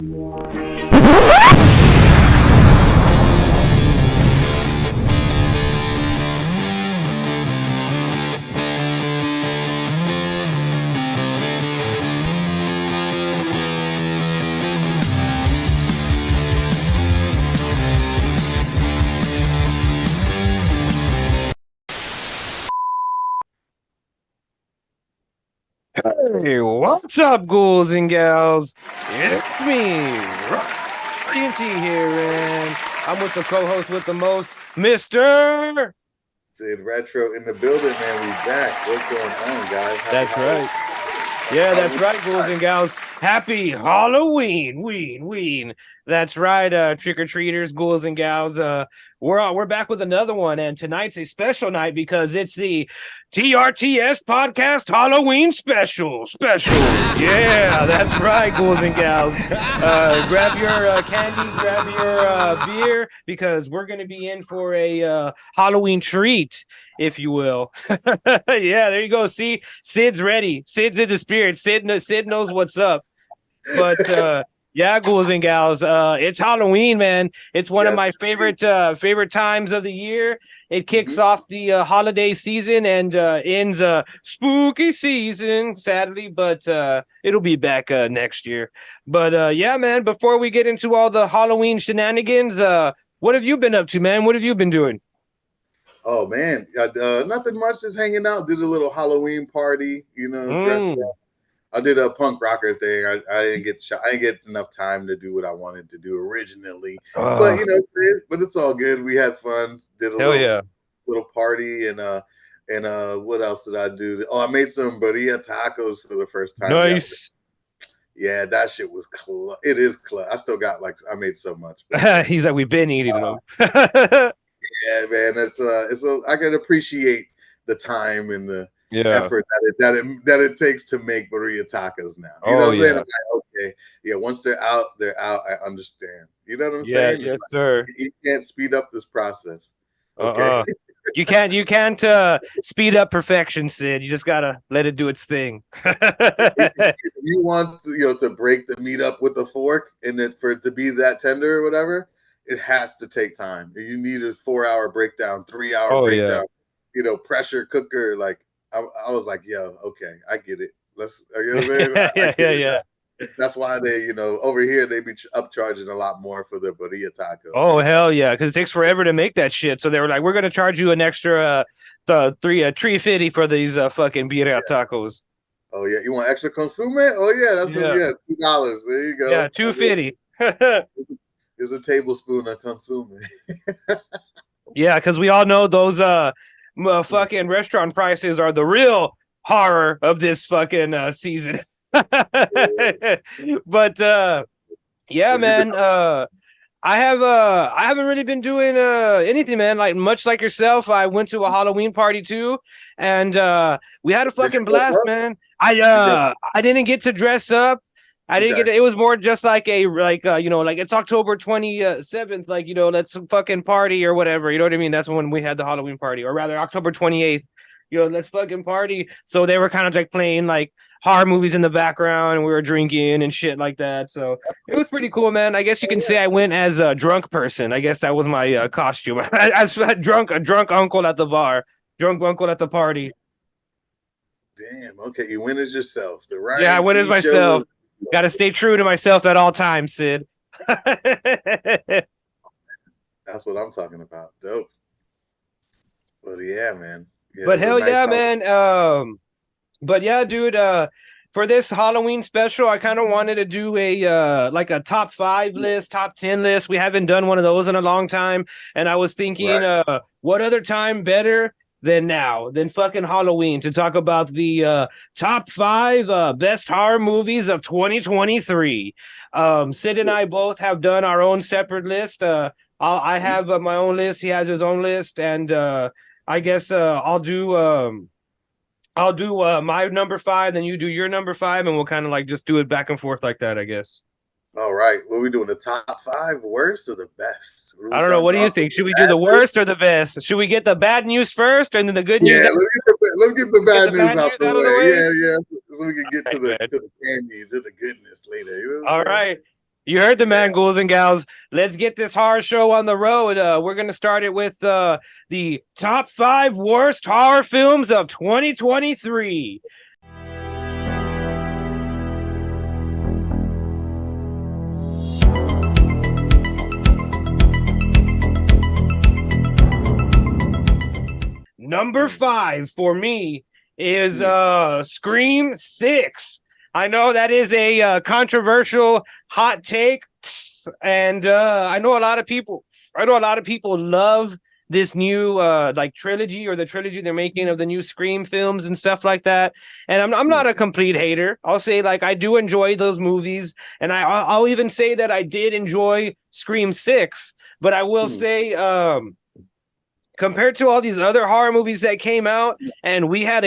Hey, what's up, ghouls and gals? It's me, Ryan.T here, and I'm with the co-host with the most, Mr. Syd Retro in the building, man. We back. What's going on, guys? That's right. Yeah, that's right, ghouls and gals. Happy Halloween, ween. That's right, trick-or-treaters, ghouls and gals. We're back with another one, and tonight's a special night because it's the TRTS Podcast Halloween Special. Yeah, that's right, ghouls and gals. Grab your candy, grab your beer, because we're going to be in for a Halloween treat, if you will. Yeah, there you go. See, Syd's ready. Syd's in the spirit. Syd knows what's up. But yeah, ghouls and gals, it's Halloween, man. It's one of my favorite times of the year. It kicks off the holiday season and ends spooky season, sadly, but it'll be back next year. But yeah, man, before we get into all the Halloween shenanigans, what have you been up to, man? What have you been doing? Oh, man, nothing much, just hanging out. Did a little Halloween party, dressed up. I did a punk rocker thing. I didn't get enough time to do what I wanted to do originally, but but it's all good. We had fun. Did a little party and what else did I do? Oh, I made some burrito tacos for the first time. Nice. Yeah, that shit was it is I still got I made so much. He's like, we've been eating them. Yeah, man, I can appreciate the time and the effort that it takes to make burrito tacos now. You know what I'm saying? I'm like, okay, yeah, once they're out. I understand. You know what I'm saying? Yes, sir. You can't speed up this process. Okay. You can't speed up perfection, Syd. You just gotta let it do its thing. If you want to break the meat up with a fork and then for it to be that tender or whatever, it has to take time. You need a 4-hour breakdown, 3-hour breakdown. Pressure cooker. Like I was like, yo, okay, I get it. Let's, yeah. That's why they, over here they be upcharging a lot more for the burrito tacos. Oh hell yeah, because it takes forever to make that shit. So they were like, we're gonna charge you an extra $3.50 for these fucking burrito tacos. Oh yeah, you want extra consume? Oh yeah, that's gonna be $2. There you go. Yeah, $2.50. Here's a tablespoon of consume. Yeah, because we all know those fucking restaurant prices are the real horror of this fucking season. But yeah, man, I haven't really been doing anything, man. Like much like yourself, I went to a Halloween party too, and we had a fucking blast, man. I didn't get to dress up. I didn't get it. It was more just like it's October 27th, let's fucking party or whatever. You know what I mean? That's when we had the Halloween party, or rather October 28th. Let's fucking party. So they were kind of like playing like horror movies in the background, and we were drinking and shit like that. So it was pretty cool, man. I guess you can say I went as a drunk person. I guess that was my costume. I was a drunk uncle at the bar, drunk uncle at the party. Damn. Okay, you went as yourself. I went as myself. Got to stay true to myself at all times, Syd. That's what I'm talking about. Dope. But yeah, man. Yeah, but hell yeah, man. But yeah, dude, for this Halloween special, I kind of wanted to do a top 5 list, top 10 list. We haven't done one of those in a long time. And I was thinking, what other time better than fucking Halloween to talk about the top 5 best horror movies of 2023. Syd and I both have done our own separate list. I have my own list. He has his own list, and I guess I'll do my number 5, then you do your number 5, and we'll kind of like just do it back and forth like that, I guess. All right. What are we doing? The top 5 worst or the best? I don't know. What do you think? Should we do the worst or the best? Should we get the bad news first and then the good news? Yeah, let's get the bad news out the way. Yeah. So we can get to the candies, to the goodness later. All right. You heard the man, ghouls and gals. Let's get this horror show on the road. We're going to start it with the top 5 worst horror films of 2023. Number 5 for me is Scream 6. I know that is a controversial hot take, and I know a lot of people love this new like trilogy, or the trilogy they're making of the new Scream films and stuff like that. And I'm not a complete hater. I'll say, like, I do enjoy those movies, and I'll even say that I did enjoy Scream 6. But I will say, compared to all these other horror movies that came out, and we had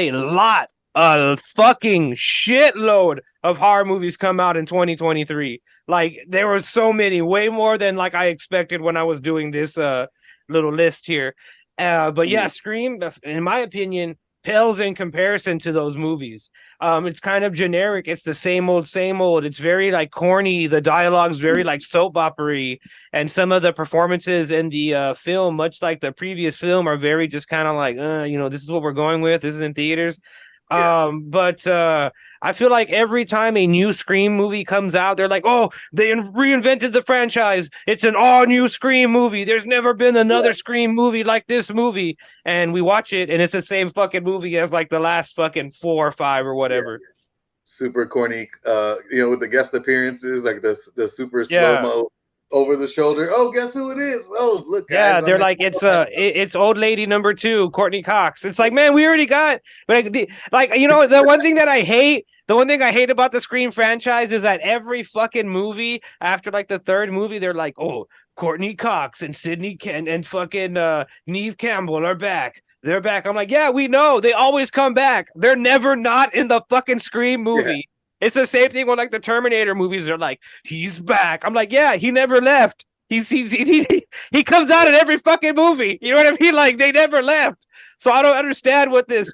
a fucking shitload of horror movies come out in 2023. Like, there were so many, way more than like I expected when I was doing this little list here. But yeah, Scream, in my opinion, pales in comparison to those movies. It's kind of generic. It's the same old, same old. It's very like corny. The dialogue's very like soap opera-y, and some of the performances in the film, much like the previous film, are very just kind of like, this is what we're going with. This is in theaters. But I feel like every time a new Scream movie comes out, they're like, oh, they reinvented the franchise. It's an all new Scream movie. There's never been another Scream movie like this movie. And we watch it, and it's the same fucking movie as like the last fucking 4 or 5 or whatever. Yeah. Super corny, with the guest appearances, like the super slow-mo over the shoulder. Oh, guess who it is? Oh, look, guys. Yeah, they're like, it's old lady number 2, Courtney Cox. It's like, man, we already got, but the one thing I hate about the Scream franchise is that every fucking movie after like the 3rd movie, they're like, oh, Courtney Cox and Sidney and fucking Neve Campbell are back. They're back. I'm like, yeah, we know. They always come back. They're never not in the fucking Scream movie. Yeah. It's the same thing with like the Terminator movies. They're like, he's back. I'm like, yeah, he never left. He comes out in every fucking movie. You know what I mean? Like, they never left. So I don't understand what this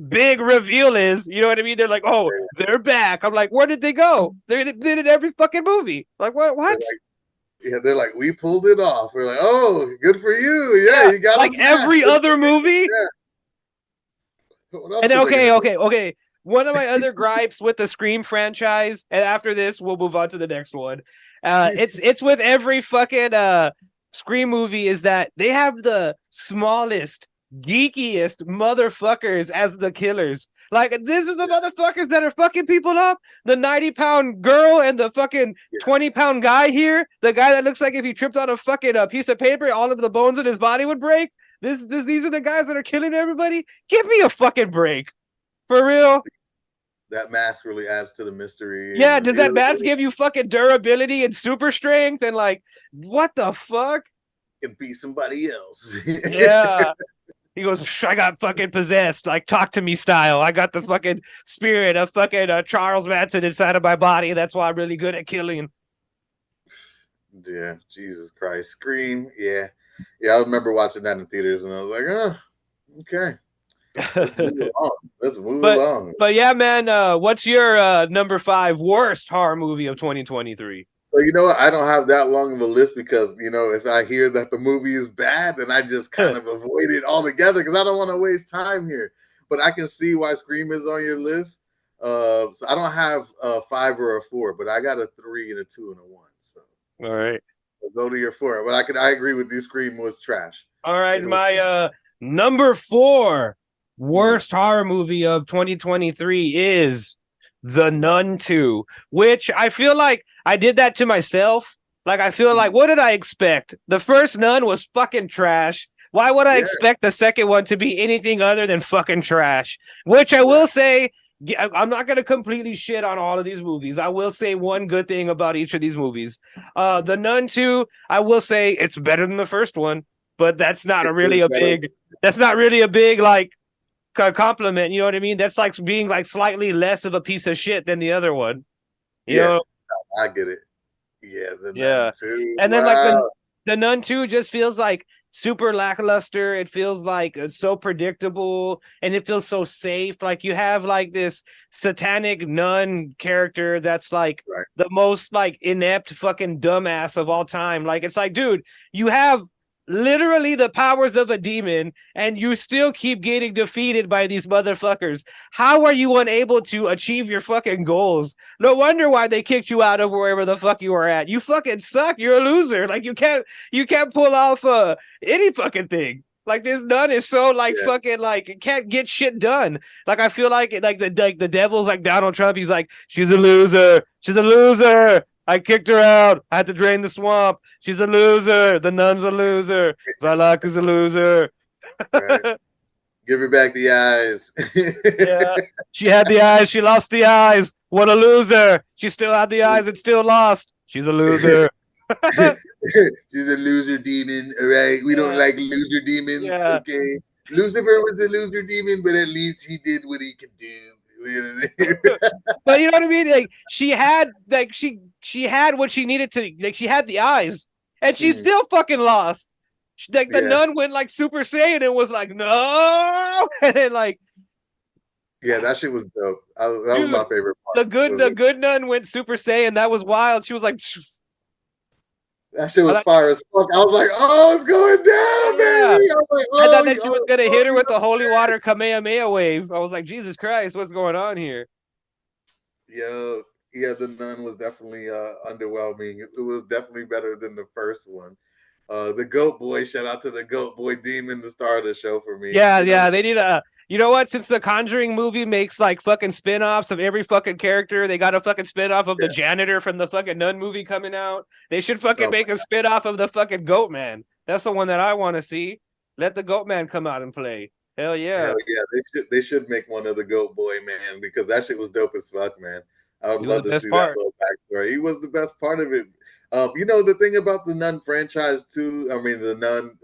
big reveal is. You know what I mean? They're like, oh, they're back. I'm like, where did they go? They did it every fucking movie. Like, what? They're like, we pulled it off. We're like, oh, good for you. Yeah, you got like every other movie. Yeah. And okay. One of my other gripes with the Scream franchise, and after this, we'll move on to the next one. It's with every fucking Scream movie, is that they have the smallest, geekiest motherfuckers as the killers. Like, this is the motherfuckers that are fucking people up. The 90-pound girl and the fucking 20-pound guy here. The guy that looks like if he tripped on a fucking piece of paper, all of the bones in his body would break. These are the guys that are killing everybody. Give me a fucking break. For real. That mask really adds to the mystery. Yeah, does that mask give you fucking durability and super strength? And like, what the fuck? Can be somebody else. Yeah. He goes, I got fucking possessed, like talk to me style. I got the fucking spirit of fucking Charles Manson inside of my body. That's why I'm really good at killing. Yeah, Jesus Christ. Scream. Yeah. I remember watching that in theaters, and I was like, oh, okay. Let's move along. But yeah, man, what's your number 5 worst horror movie of 2023? So, you know what? I don't have that long of a list because, if I hear that the movie is bad, then I just kind of avoid it altogether because I don't want to waste time here. But I can see why Scream is on your list. So I don't have a 5 or a 4, but I got a 3 and a 2 and a 1. So all right, so go to your 4. But I agree with you. Scream was trash. All right, my number 4 worst horror movie of 2023 is The Nun 2, which I feel like I did that to myself. Like, I feel like, what did I expect? The first Nun was fucking trash. Why would I expect the second one to be anything other than fucking trash? Which I will say, I'm not going to completely shit on all of these movies. I will say one good thing about each of these movies. The Nun 2, I will say it's better than the first one, but that's not really a big like compliment. You know what I mean? That's like being like slightly less of a piece of shit than the other one. You know? I get it. Yeah. The Nun 2. And then like the Nun 2 just feels like super lackluster. It feels like it's so predictable, and it feels so safe. Like you have like this satanic nun character that's like the most like inept fucking dumbass of all time. Like it's like, dude, you have literally the powers of a demon, and you still keep getting defeated by these motherfuckers. How are you unable to achieve your fucking goals? No wonder why they kicked you out of wherever the fuck you were at. You fucking suck. You're a loser. Like you can't pull off any fucking thing. Like this nun is so like fucking like it can't get shit done. Like I feel like the devil's like Donald Trump. He's like, she's a loser. She's a loser. I kicked her out. I had to drain the swamp. She's a loser. The nun's a loser. Valak is a loser. Right. Give her back the eyes. Yeah. She had the eyes. She lost the eyes. What a loser. She still had the eyes and still lost. She's a loser. She's a loser demon. All right. We don't like loser demons. Yeah. Okay. Lucifer was a loser demon, but at least he did what he could do. But you know what I mean? Like she had what she needed to, like she had the eyes, and she still fucking lost. Like the nun went like Super Saiyan and was like, no, and then like, that shit was dope. That was my favorite part. The good nun went Super Saiyan. That was wild. She was like, that shit was fire as fuck. I was like, oh, it's going down, baby. I was like, I thought that she was gonna hit her with the holy water Kamehameha wave. I was like, Jesus Christ, what's going on here? Yeah, the nun was definitely underwhelming. It was definitely better than the first one. The Goat Boy, shout out to the Goat Boy demon, the star of the show for me. Yeah, they need a. You know what? Since the Conjuring movie makes like fucking spin-offs of every fucking character, they got a fucking spin-off of the janitor from the fucking Nun movie coming out. They should fucking make a spin-off of the fucking Goat Man. That's the one that I want to see. Let the Goat Man come out and play. Hell yeah. They should make one of the Goat Boy, man, because that shit was dope as fuck, man. I would love to see that little backstory. He was the best part of it. You know, the thing about the Nun franchise too, I mean the Nun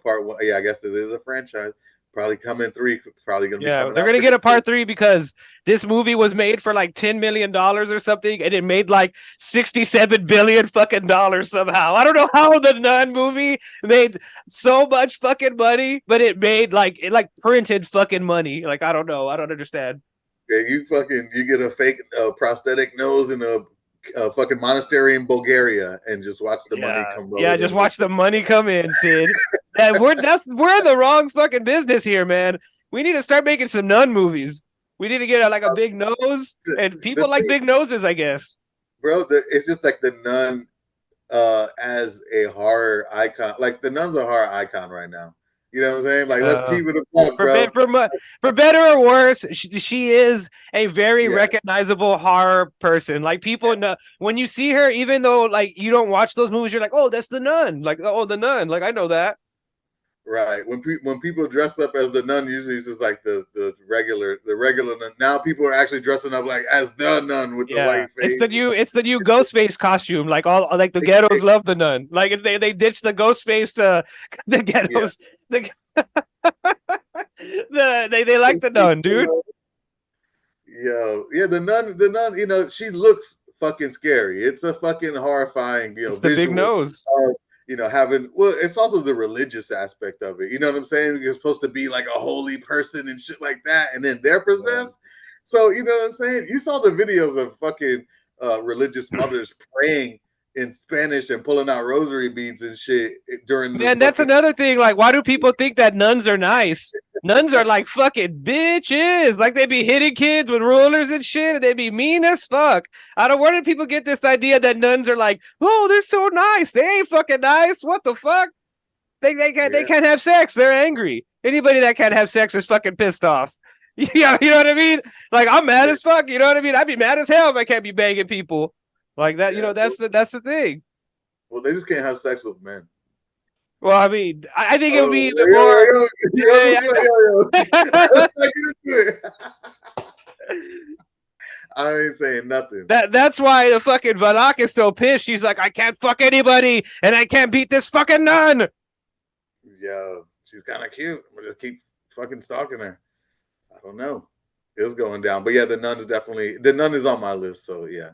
part one, I guess it is a franchise. Probably coming 3, probably gonna be coming they're gonna get a part 3 because this movie was made for like $10 million or something, and it made like $67 billion fucking dollars somehow. I don't know how the Nun movie made so much fucking money, but it made like printed fucking money. Like I don't know, I don't understand. Yeah, you get a fake prosthetic nose in a fucking monastery in Bulgaria and just watch the money come. Yeah, just watch the money come in, Syd. We're in the wrong fucking business here, man. We need to start making some nun movies. We need to get a big nose, and people like big noses, I guess. Bro, it's just like the Nun as a horror icon. Like the Nun's a horror icon right now. You know what I'm saying? Like, let's keep it a buck, bro. For better or worse, she is a very recognizable horror person. Like people know when you see her, even though like you don't watch those movies, you're like, oh, that's the Nun. Like, oh, the Nun. Like I know that. Right. When people dress up as the Nun, usually it's just like the regular Nun. Now people are actually dressing up like as the Nun with the white face. It's the new Ghostface costume. Like the ghettos love the Nun. Like they ditched the Ghostface to the ghettos. Yeah. They like the Nun, dude. The Nun. You know, she looks fucking scary. It's a fucking horrifying. You know, it's the big nose. You know, it's also the religious aspect of it. You know what I'm saying? You're supposed to be like a holy person and shit like that, and then they're possessed. So you know what I'm saying? You saw the videos of fucking religious mothers praying in Spanish and pulling out rosary beads and shit during. Man, that's another thing. Like, why do people think that nuns are nice? Nuns are like fucking bitches. Like they be hitting kids with rulers and shit, and they be mean as fuck. I don't. Where do people get this idea that nuns are like, oh, they're so nice? They ain't fucking nice. What the fuck? They can't have sex. They're angry. Anybody that can't have sex is fucking pissed off. Yeah, you know what I mean? Like I'm mad as fuck. You know what I mean? I'd be mad as hell if I can't be banging people like that. You know, that's the thing. Well, they just can't have sex with men. Well, I mean, I think it'll be I ain't saying nothing. That's why the fucking Valak is so pissed. She's like, I can't fuck anybody, and I can't beat this fucking nun. Yeah, she's kind of cute. I'm gonna just keep fucking stalking her. I don't know. It was going down, but yeah, the Nun is on my list. So yeah,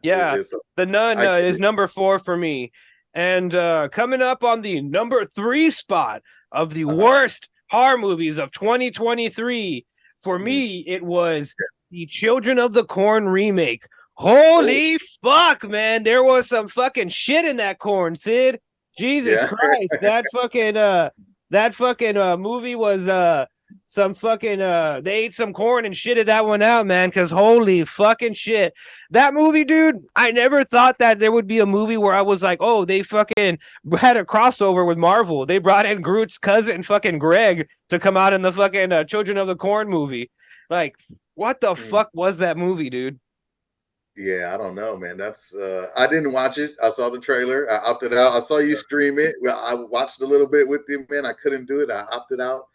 the Nun is number 4 for me. And coming up on the number 3 spot, of the worst horror movies of 2023. For me, it was the Children of the Corn remake. Holy fuck, man. There was some fucking shit in that corn, Syd. Jesus Christ. That fucking movie was some fucking they ate some corn and shitted that one out, man, because holy fucking shit. That movie, dude, I never thought that there would be a movie where I was like, oh, they fucking had a crossover with Marvel. They brought in Groot's cousin, fucking Greg, to come out in the fucking Children of the Corn movie. Like, what the fuck was that movie, dude? Yeah, I don't know, man. That's I didn't watch it. I saw the trailer. I opted out. I saw you stream it. Well, I watched a little bit with you, man. I couldn't do it. I opted out.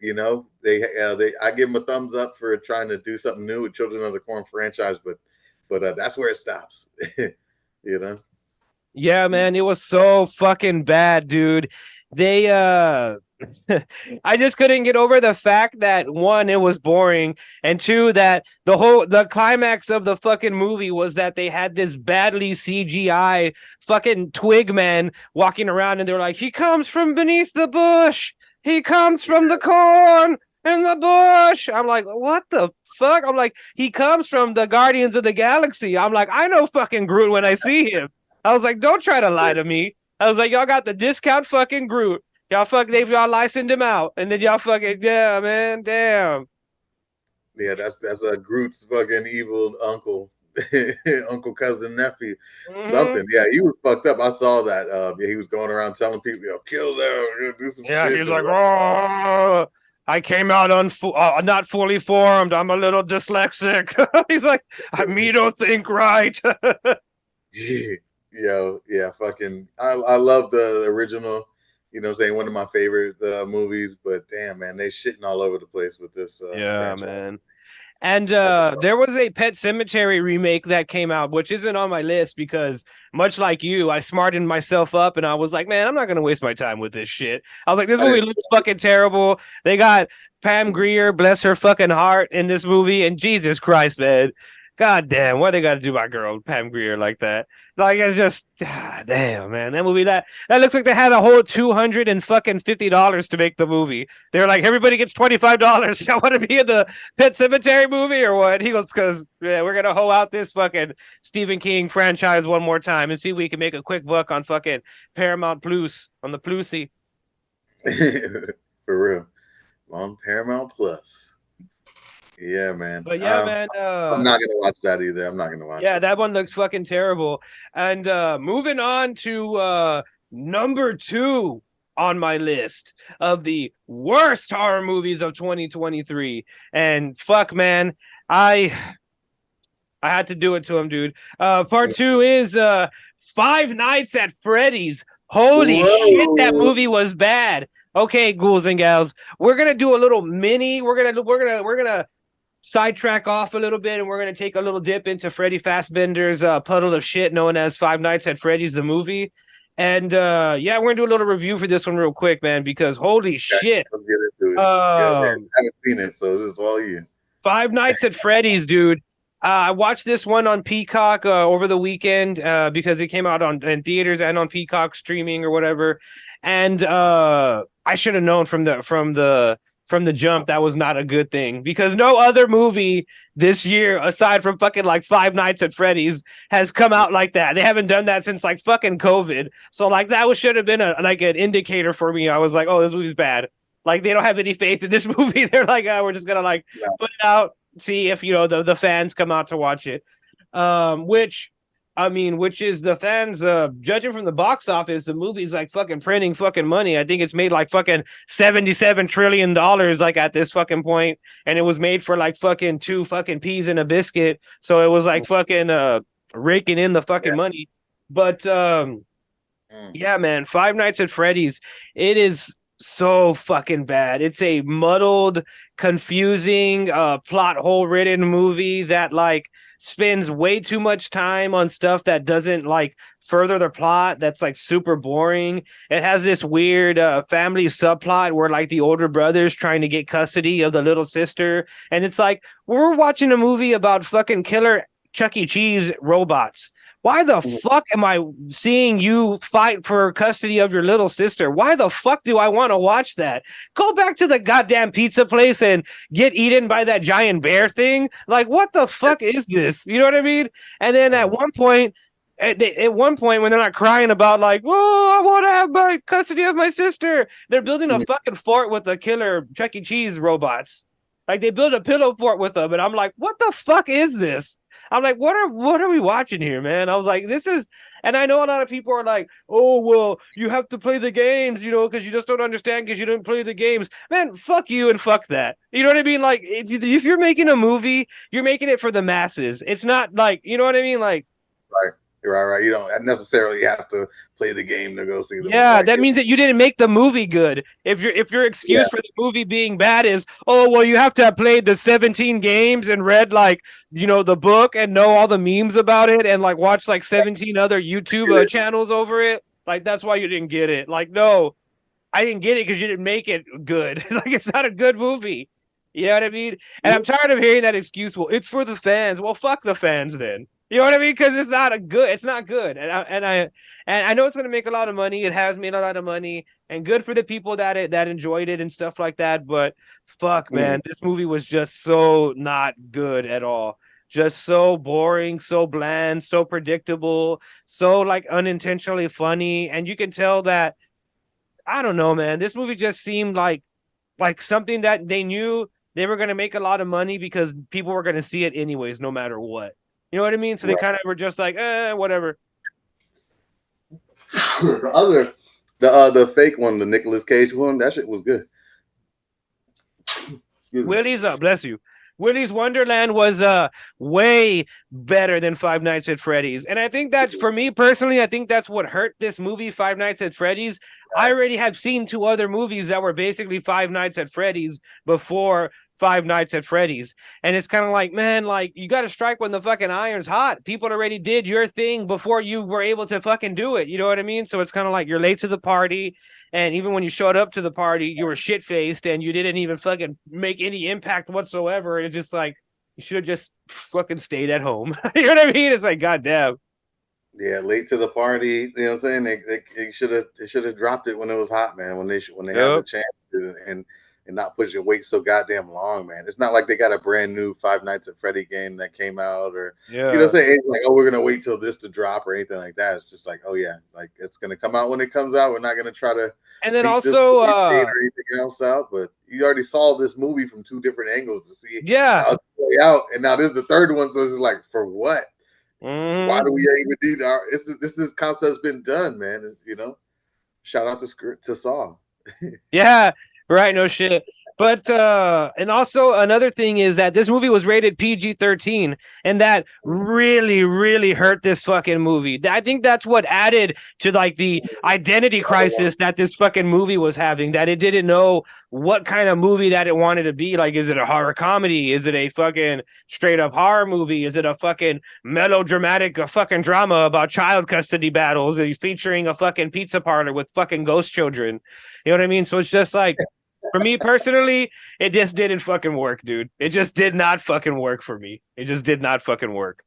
You know, I give them a thumbs up for trying to do something new with Children of the Corn franchise, but that's where it stops. You know. Yeah, man, it was so fucking bad, dude. They I just couldn't get over the fact that one, it was boring, and two, that the climax of the fucking movie was that they had this badly CGI fucking twig man walking around, and they're like, he comes from beneath the bush, he comes from the corn in the bush. I'm like, what the fuck? I'm like, he comes from the Guardians of the Galaxy. I'm like, I know fucking Groot when I see him. I was like, don't try to lie to me. I was like, y'all got the discount fucking Groot. Y'all licensed him out, and then y'all fucking, yeah, man, damn. Yeah, that's a Groot's fucking evil uncle, uncle, cousin, nephew, something. Yeah, he was fucked up. I saw that. Yeah, he was going around telling people, kill them, do some shit. Yeah, he was like, oh, I came out not fully formed. I'm a little dyslexic. He's like, me don't think right. Yeah, fucking, I love the original. You know what I'm saying? One of my favorite movies, but damn, man, they shitting all over the place with this. Yeah, franchise. man. And there was a Pet Sematary remake that came out, which isn't on my list because, much like you, I smartened myself up and I was like, man, I'm not going to waste my time with this shit. I was like, this movie looks fucking terrible. They got Pam Grier, bless her fucking heart, in this movie. And Jesus Christ, man. God damn, why they got to do my girl Pam Grier like that? Like, it's just, God damn, man. That movie, that looks like they had a whole $250 to make the movie. They're like, everybody gets $25. Y'all want to be in the Pet Sematary movie or what? He goes, because we're going to hoe out this fucking Stephen King franchise one more time and see if we can make a quick buck on fucking Paramount Plus, on the Plusy. For real. On Paramount Plus. Yeah, man. But yeah, man. I'm not gonna watch that either. I'm not gonna watch. Yeah, that one looks fucking terrible. And moving on to number 2 on my list of the worst horror movies of 2023. And fuck, man, I had to do it to him, dude. Part 2 is Five Nights at Freddy's. Holy shit, that movie was bad. Okay, ghouls and gals, we're gonna do a little mini. We're gonna sidetrack off a little bit, and we're going to take a little dip into Freddy Fazbender's puddle of shit known as Five Nights at Freddy's, the movie. And yeah, we're going to do a little review for this one real quick, man, because holy shit. Let's get into it. I haven't seen it, so this is all you. Five Nights at Freddy's, dude. I watched this one on Peacock over the weekend because it came out in theaters and on Peacock streaming or whatever. And I should have known from the jump that was not a good thing, because no other movie this year aside from fucking like Five Nights at Freddy's has come out like that. They haven't done that since like fucking COVID. So like that should have been an indicator for me. I was like, oh, this movie's bad. Like they don't have any faith in this movie. They're like, oh, we're just gonna put it out, see if the fans come out to watch it. Which is the fans, judging from the box office, the movie's like fucking printing fucking money. I think it's made like fucking $77 trillion like at this fucking point, and it was made for like fucking 2 fucking peas in a biscuit. So it was like fucking raking in the fucking money. But yeah, man, Five Nights at Freddy's, it is so fucking bad. It's a muddled, confusing, plot hole ridden movie that like spends way too much time on stuff that doesn't like further the plot. That's like super boring. It has this weird family subplot where like the older brother's trying to get custody of the little sister, and it's like we're watching a movie about fucking killer Chuck E. Cheese robots. Why the fuck am I seeing you fight for custody of your little sister? Why the fuck do I want to watch that? Go back to the goddamn pizza place and get eaten by that giant bear thing. Like, what the fuck is this? You know what I mean? And then at one point when they're not crying about like, oh, I want to have my custody of my sister, they're building a fucking fort with the killer Chuck E. Cheese robots. Like they build a pillow fort with them, and I'm like, what the fuck is this? I'm like, what are we watching here, man? I was like, this is, and I know a lot of people are like, oh, well, you have to play the games, you know, because you just don't understand because you didn't play the games. Man, fuck you and fuck that. You know what I mean? Like, if you're making a movie, you're making it for the masses. It's not like, you know what I mean? Like, right. Right. You don't necessarily have to play the game to go see the movie. Yeah, that means that you didn't make the movie good. If your excuse for the movie being bad is, oh, well, you have to have played the 17 games and read like, you know, the book and know all the memes about it and like watch like 17 other YouTube channels over it. Like that's why you didn't get it. Like, no, I didn't get it because you didn't make it good. Like it's not a good movie. You know what I mean? And I'm tired of hearing that excuse. Well, it's for the fans. Well, fuck the fans then. You know what I mean? Because it's not good. And I know it's gonna make a lot of money. It has made a lot of money, and good for the people that enjoyed it and stuff like that. But fuck, man, this movie was just so not good at all. Just so boring, so bland, so predictable, so like unintentionally funny. And you can tell that, I don't know, man. This movie just seemed like something that they knew they were gonna make a lot of money because people were gonna see it anyways, no matter what. You know what I mean? So they kind of were just like, whatever. The fake one, the Nicolas Cage one, that shit was good. Willy's bless you. Willy's Wonderland was way better than Five Nights at Freddy's. And I think that's, for me personally, I think that's what hurt this movie, Five Nights at Freddy's. I already have seen two other movies that were basically Five Nights at Freddy's before Five Nights at Freddy's. And it's kind of like, man, like you got to strike when the fucking iron's hot. People already did your thing before you were able to fucking do it. You know what I mean? So it's kind of like you're late to the party. And even when you showed up to the party, you were shit faced and you didn't even fucking make any impact whatsoever. It's just like, you should have just fucking stayed at home. You know what I mean? It's like, goddamn. Yeah, late to the party. You know what I'm saying? They should have dropped it when it was hot, man. When they had the chance to, and not push your wait so goddamn long, man. It's not like they got a brand new Five Nights at Freddy game that came out, or you know what I'm saying? It's like, oh, we're gonna wait till this to drop or anything like that. It's just like, oh yeah, like it's gonna come out when it comes out. We're not gonna try to and then also or anything else out, but you already saw this movie from two different angles to see how it play out, and now this is the third one, so it's like, for what? Why do we even do that? This concept's been done, man. You know, shout out to Saw. Yeah, right. No shit. But and also another thing is that this movie was rated PG-13, and that really, really hurt this fucking movie. I think that's what added to like the identity crisis that this fucking movie was having, that it didn't know what kind of movie that it wanted to be. Like, is it a horror comedy? Is it a fucking straight up horror movie? Is it a fucking melodramatic fucking drama about child custody battles featuring a fucking pizza parlor with fucking ghost children? You know what I mean? So it's just like, for me personally, it just didn't fucking work, dude. It just did not fucking work for me. It just did not fucking work.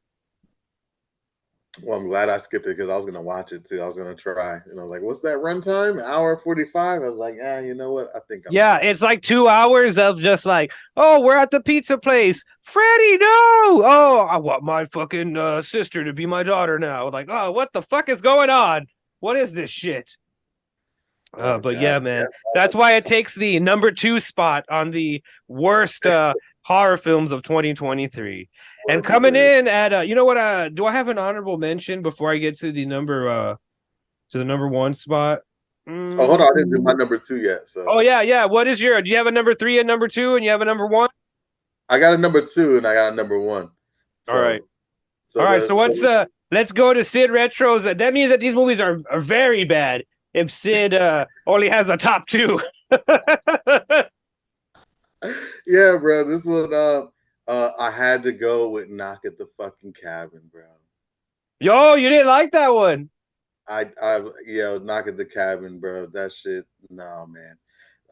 Well, I'm glad I skipped it because I was gonna watch it too. I was gonna try, and I was like, "What's that runtime? An hour 45?" I was like, you know what? I think it's like 2 hours of just like, oh, we're at the pizza place. Freddy, no! Oh, I want my fucking sister to be my daughter now. Like, oh, what the fuck is going on? What is this shit? But yeah, man, that's why it takes the number 2 spot on the worst horror films of 2023. And coming in at you know what? Do I have an honorable mention before I get to the number 1 spot? Oh, hold on, I didn't do my number 2 yet. So. Oh yeah. What is your? Do you have a number 3 and number 2, and you have a number 1? I got a number 2 and I got a number 1. So, all right. So let's go to Syd Retro's. That means that these movies are very bad. If Syd only has a top 2. Yeah, bro. This one, I had to go with Knock at the Fucking Cabin, bro. Yo, you didn't like that one? Knock at the Cabin, bro. That shit, no, man.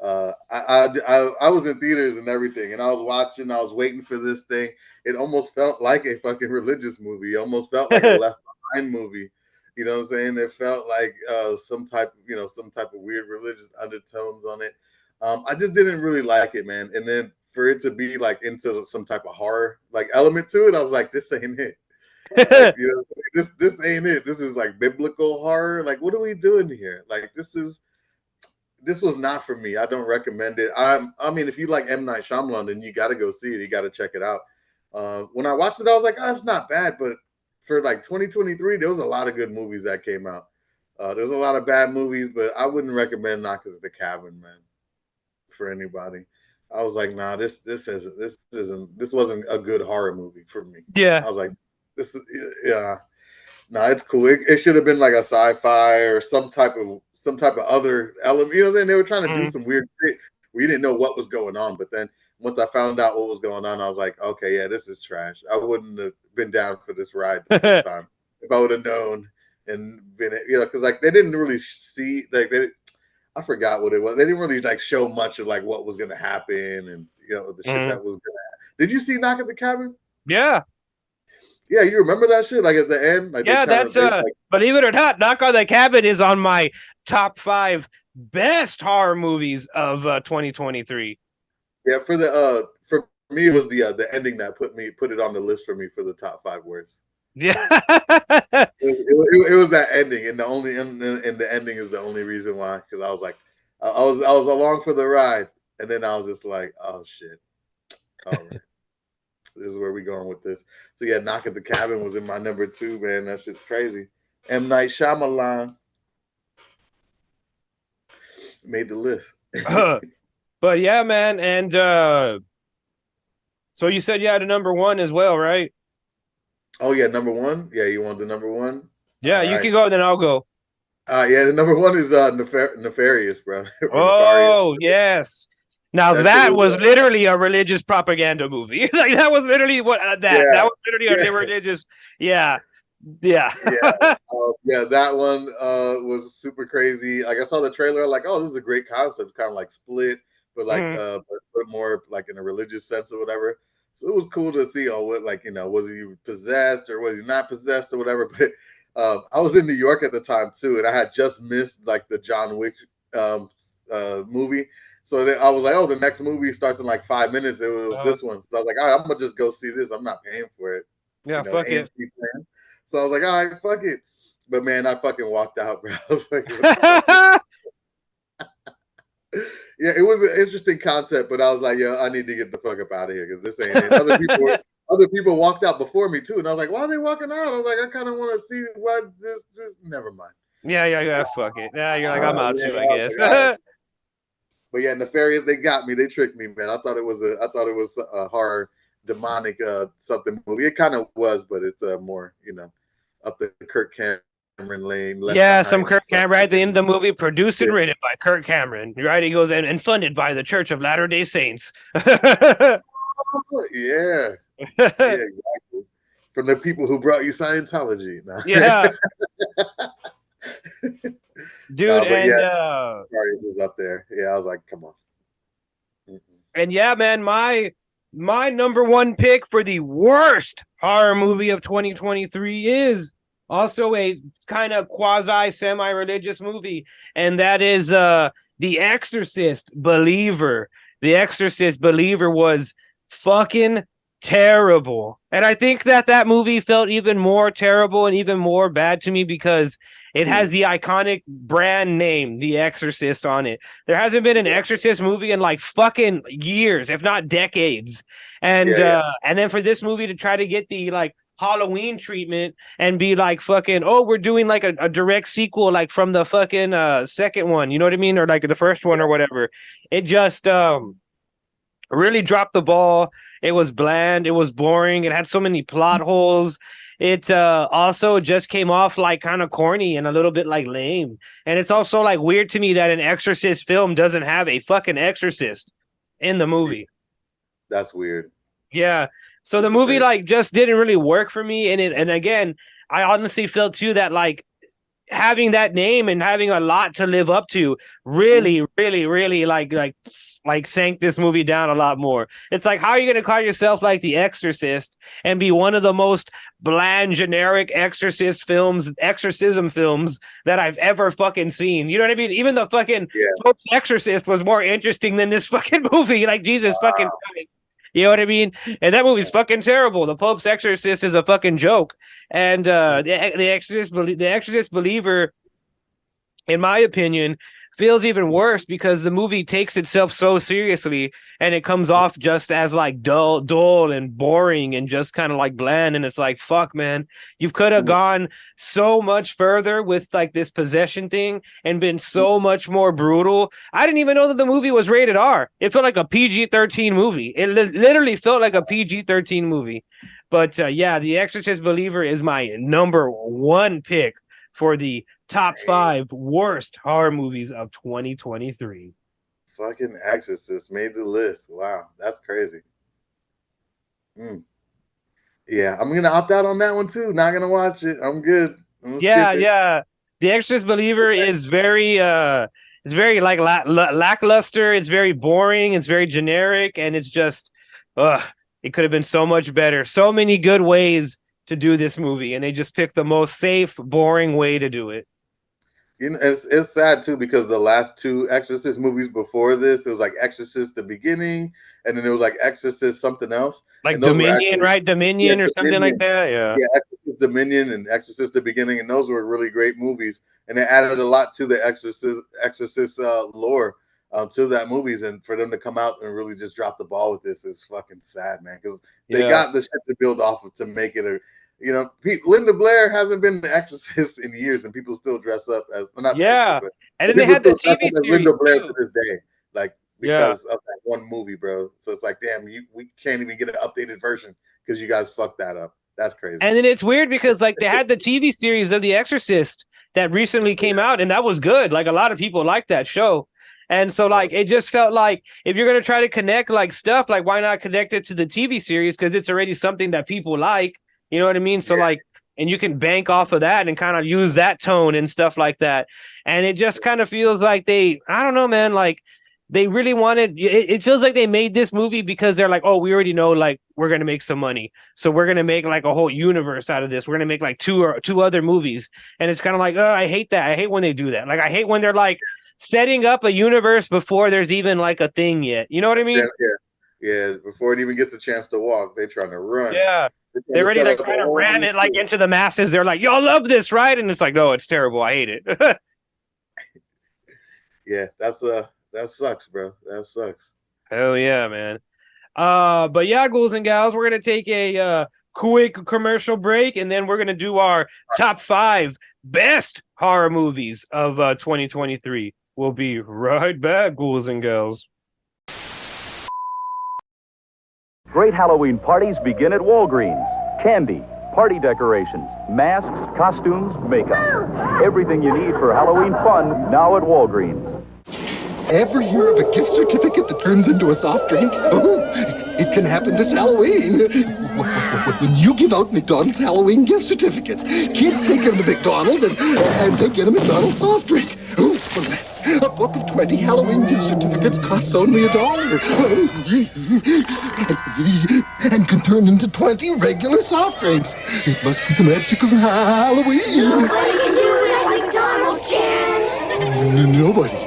I was in theaters and everything, and I was waiting for this thing. It almost felt like a fucking religious movie. It almost felt like a Left Nine movie. You know what I'm saying? It felt like some type of weird religious undertones on it. I just didn't really like it, man. And then for it to be like into some type of horror like element to it, I was like, this ain't it. Like, this ain't it. This is like biblical horror. Like, what are we doing here? Like, this was not for me. I don't recommend it. I mean, if you like M. Night Shyamalan, then you got to go see it. You got to check it out. When I watched it, I was like, oh, it's not bad. But for like 2023, there was a lot of good movies that came out. There's a lot of bad movies, but I wouldn't recommend Knock at the Cabin, man, for anybody. I was like, nah, this wasn't a good horror movie for me. Yeah. I was like, yeah. No, it's cool. It should have been like a sci-fi or some type of other element. You know what I'm saying? They were trying to do some weird shit. We didn't know what was going on, but then once I found out what was going on, I was like, okay, yeah, this is trash. I wouldn't have been down for this ride this time if I would have known and been, because like they didn't really see I forgot what it was. They didn't really like show much of like what was going to happen and the shit that was going to happen. Did you see Knock at the Cabin? Yeah. Yeah, you remember that shit? Like at the end? Like yeah, that's believe it or not, Knock on the Cabin is on my top 5 best horror movies of 2023. Yeah, for me it was the ending that put it on the list for me for the top 5 worst. Yeah. it was that ending, and the ending is the only reason why, because I was like I was along for the ride, and then I was just like, oh shit. All right. This is where we going with this. So yeah, Knock at the Cabin was in my number 2, man. That shit's crazy. M. Night Shyamalan made the list. But yeah, man, and so you said you had a number 1 as well, right? Oh yeah, number 1. Yeah, you want the number 1? Yeah, you can go, then I'll go. Yeah, the number 1 is Nefarious, bro. Oh yes. Now that was literally a religious propaganda movie. Like that was literally what that was literally a religious. Yeah. Yeah. Yeah, that one was super crazy. Like I saw the trailer, like, oh, this is a great concept. It's kind of like Split, but like but more like in a religious sense or whatever. So it was cool to see what, like, was he possessed or was he not possessed or whatever. But I was in New York at the time too, and I had just missed like the John Wick movie. So then I was like, oh, the next movie starts in like 5 minutes. It was this one. So I was like, all right, I'm going to just go see this. I'm not paying for it. Yeah, fuck it. So I was like, all right, fuck it. But man, I fucking walked out, bro. I was like, yeah, it was an interesting concept, but I was like, yo, I need to get the fuck up out of here because this ain't it. Other people walked out before me too. And I was like, why are they walking out? I was like, I kind of want to see what this, never mind. Yeah, fuck it. Yeah, you're like, I'm out too, I guess. But yeah, Nefarious, they got me. They tricked me, man. I thought it was a horror, demonic something movie. It kind of was, but it's more, up the Kirk Cameron lane. Yeah, some Kirk Cameron at the end of the movie, produced and written by Kirk Cameron. Right? He goes and funded by the Church of Latter-day Saints. Yeah, exactly. From the people who brought you Scientology. No. Yeah. Dude, and was up there. Yeah, I was like, come on. And yeah, man, my number 1 pick for the worst horror movie of 2023 is also a kind of quasi semi-religious movie, and that is The Exorcist Believer. The Exorcist Believer was fucking terrible, and I think that movie felt even more terrible and even more bad to me because it has the iconic brand name, The Exorcist, on it. There hasn't been an Exorcist movie in like fucking years, if not decades. And and then for this movie to try to get the like Halloween treatment and be like fucking, oh, we're doing like a direct sequel like from the fucking second one, you know what I mean? Or like the first one or whatever. It just really dropped the ball. It was bland. It was boring. It had so many plot holes. It also just came off like kind of corny and a little bit like lame. And it's also like weird to me that an Exorcist film doesn't have a fucking exorcist in the movie. That's weird. Yeah. So the movie like just didn't really work for me. And again, I honestly felt too that like having that name and having a lot to live up to really like sank this movie down a lot more. It's like, how are you going to call yourself like The Exorcist and be one of the most bland, generic exorcism films that I've ever fucking seen? You know what I mean? Even the fucking Pope's Exorcist was more interesting than this fucking movie. Like, Jesus fucking Christ. You know what I mean? And that movie's fucking terrible. The Pope's Exorcist is a fucking joke. And the Exorcist Believer, in my opinion, feels even worse because the movie takes itself so seriously and it comes off just as like dull and boring and just kind of like bland. And it's like, fuck, man, you could have gone so much further with like this possession thing and been so much more brutal. I didn't even know that the movie was rated R. It felt like a PG-13 movie. It literally felt like a PG-13 movie. But yeah, The Exorcist Believer is my number one pick for the top 5 worst horror movies of 2023. Fucking Exorcist made the list. Wow, that's crazy. Yeah, I'm gonna opt out on that one too. Not gonna watch it. I'm good. Yeah. The Exorcist Believer is very it's very like lackluster. It's very boring. It's very generic, and it's just it could have been so much better. So many good ways to do this movie, and they just picked the most safe, boring way to do it. You know, it's sad too because the last 2 Exorcist movies before this, it was like Exorcist the beginning, and then it was like Exorcist something else, like Dominion, right? Dominion or something like that. Yeah, Exorcist Dominion and Exorcist the beginning, and those were really great movies, and they added a lot to the Exorcist lore to that movies, and for them to come out and really just drop the ball with this is fucking sad, man. Because they got the shit to build off of to make it a. You know, Linda Blair hasn't been the Exorcist in years, and people still dress up as and then they had the TV series Linda Blair to this day, like because of that one movie, bro. So it's like, damn, we can't even get an updated version because you guys fucked that up. That's crazy. And then it's weird because like they had the TV series of The Exorcist that recently came out, and that was good. Like a lot of people liked that show. And so like it just felt like if you're gonna try to connect like stuff, like why not connect it to the TV series? Because it's already something that people like. You know what I mean? So like, and you can bank off of that and kind of use that tone and stuff like that. And it just kind of feels like I don't know, man, like they really wanted, it feels like they made this movie because they're like, oh, we already know, like, we're going to make some money. So we're going to make like a whole universe out of this. We're going to make like two other movies. And it's kind of like, oh, I hate that. I hate when they do that. Like, I hate when they're like setting up a universe before there's even like a thing yet. You know what I mean? Yeah. Before it even gets a chance to walk, they're trying to run. Yeah. They already like kind of ran it like into the masses. They're like, y'all love this, right? And it's like, no, it's terrible. I hate it. Yeah, that sucks, bro. That sucks. Hell yeah, man. But yeah, ghouls and gals, we're gonna take a quick commercial break, and then we're gonna do our top 5 best horror movies of 2023. We'll be right back, ghouls and gals. Great Halloween parties begin at Walgreens. Candy, party decorations, masks, costumes, makeup. Everything you need for Halloween fun now at Walgreens. Ever hear of a gift certificate that turns into a soft drink? Oh, it can happen this Halloween. When you give out McDonald's Halloween gift certificates, kids take them to McDonald's and they get a McDonald's soft drink. Oh, what is that? A book of 20 Halloween gift certificates costs only $1 and can turn into 20 regular soft drinks. It must be the magic of Halloween. Nobody can do it like McDonald's can. Nobody.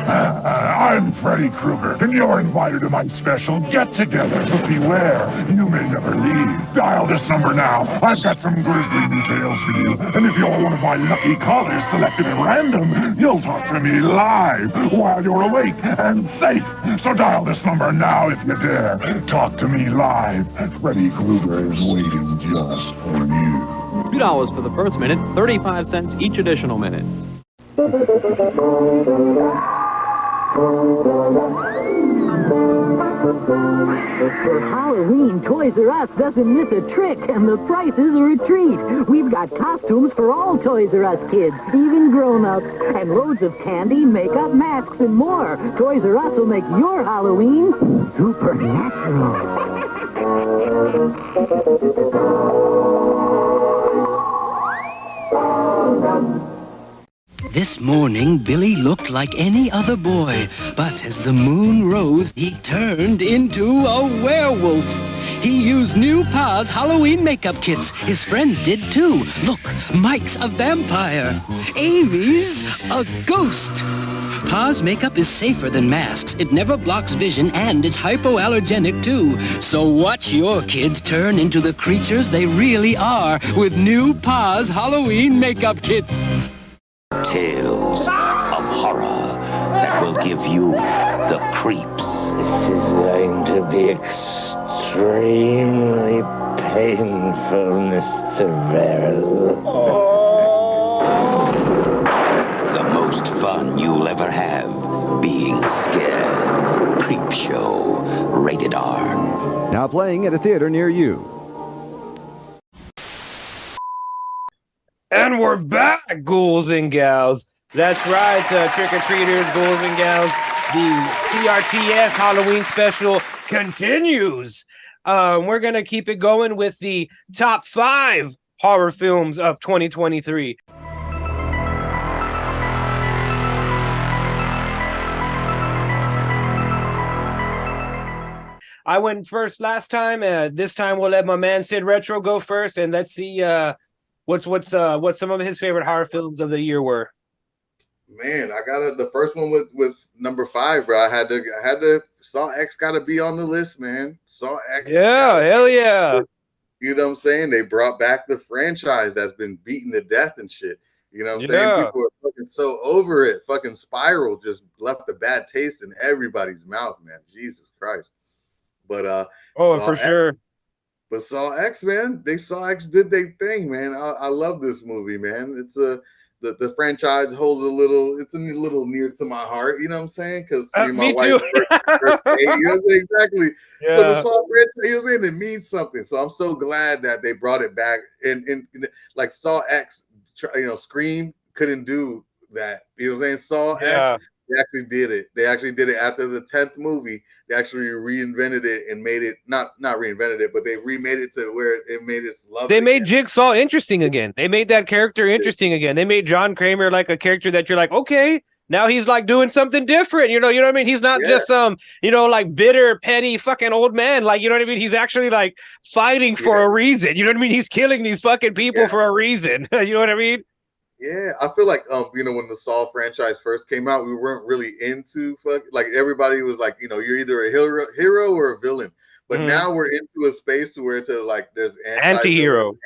I'm Freddy Krueger, and you're invited to my special get-together. But beware, you may never leave. Dial this number now. I've got some grisly details for you. And if you're one of my lucky callers selected at random, you'll talk to me live while you're awake and safe. So dial this number now if you dare. Talk to me live. Freddy Krueger is waiting just for you. $2 for the first minute, 35 cents each additional minute. For Halloween, Toys R Us doesn't miss a trick, and the prices are a treat. We've got costumes for all Toys R Us kids, even grown-ups, and loads of candy, makeup, masks, and more. Toys R Us will make your Halloween supernatural. This morning, Billy looked like any other boy, but as the moon rose, he turned into a werewolf. He used new Pa's Halloween makeup kits. His friends did too. Look, Mike's a vampire. Amy's a ghost. Pa's makeup is safer than masks. It never blocks vision, and it's hypoallergenic too. So watch your kids turn into the creatures they really are with new Pa's Halloween makeup kits. Tales of horror that will give you the creeps. This is going to be extremely painful, Mr. Verrill. The most fun you'll ever have being scared. Creep Show. Rated R. Now playing at a theater near you. And we're back, ghouls and gals. That's right, trick-or-treaters, ghouls and gals. The TRTS Halloween Special continues. We're going to keep it going with the top 5 horror films of 2023. I went first last time. This time we'll let my man Syd Retro go first, and let's see what some of his favorite horror films of the year were. Man, I got the first one with number 5, bro. I had to Saw X got to be on the list, man. Saw X. Yeah, hell yeah. You know what I'm saying? They brought back the franchise that's been beaten to death and shit. You know what I'm saying? People are fucking so over it. Fucking Spiral just left a bad taste in everybody's mouth, man. Jesus Christ. But for sure. But Saw X, man, Saw X did their thing, man. I love this movie, man. It's the franchise holds a little near to my heart. You know what I'm saying? Because my wife, birthday, you know what I'm saying? Exactly. Yeah. So the Saw franchise, you know what I'm saying? It means something. So I'm so glad that they brought it back. And like Saw X, Scream couldn't do that. You know what I'm saying? Saw X. They actually did it. They actually did it after the 10th movie. They actually reinvented it and made it not reinvented it, but they remade it to where it made its love. They made Jigsaw interesting again. They made that character interesting again. They made John Kramer like a character that you're like, okay, now he's like doing something different. You know what I mean? He's not just some, like bitter, petty fucking old man. Like, you know what I mean? He's actually like fighting for a reason. You know what I mean? He's killing these fucking people for a reason. You know what I mean? Yeah, I feel like when the Saw franchise first came out, we weren't really into like everybody was like, you're either a hero or a villain. But now we're into a space where there's anti-heroes,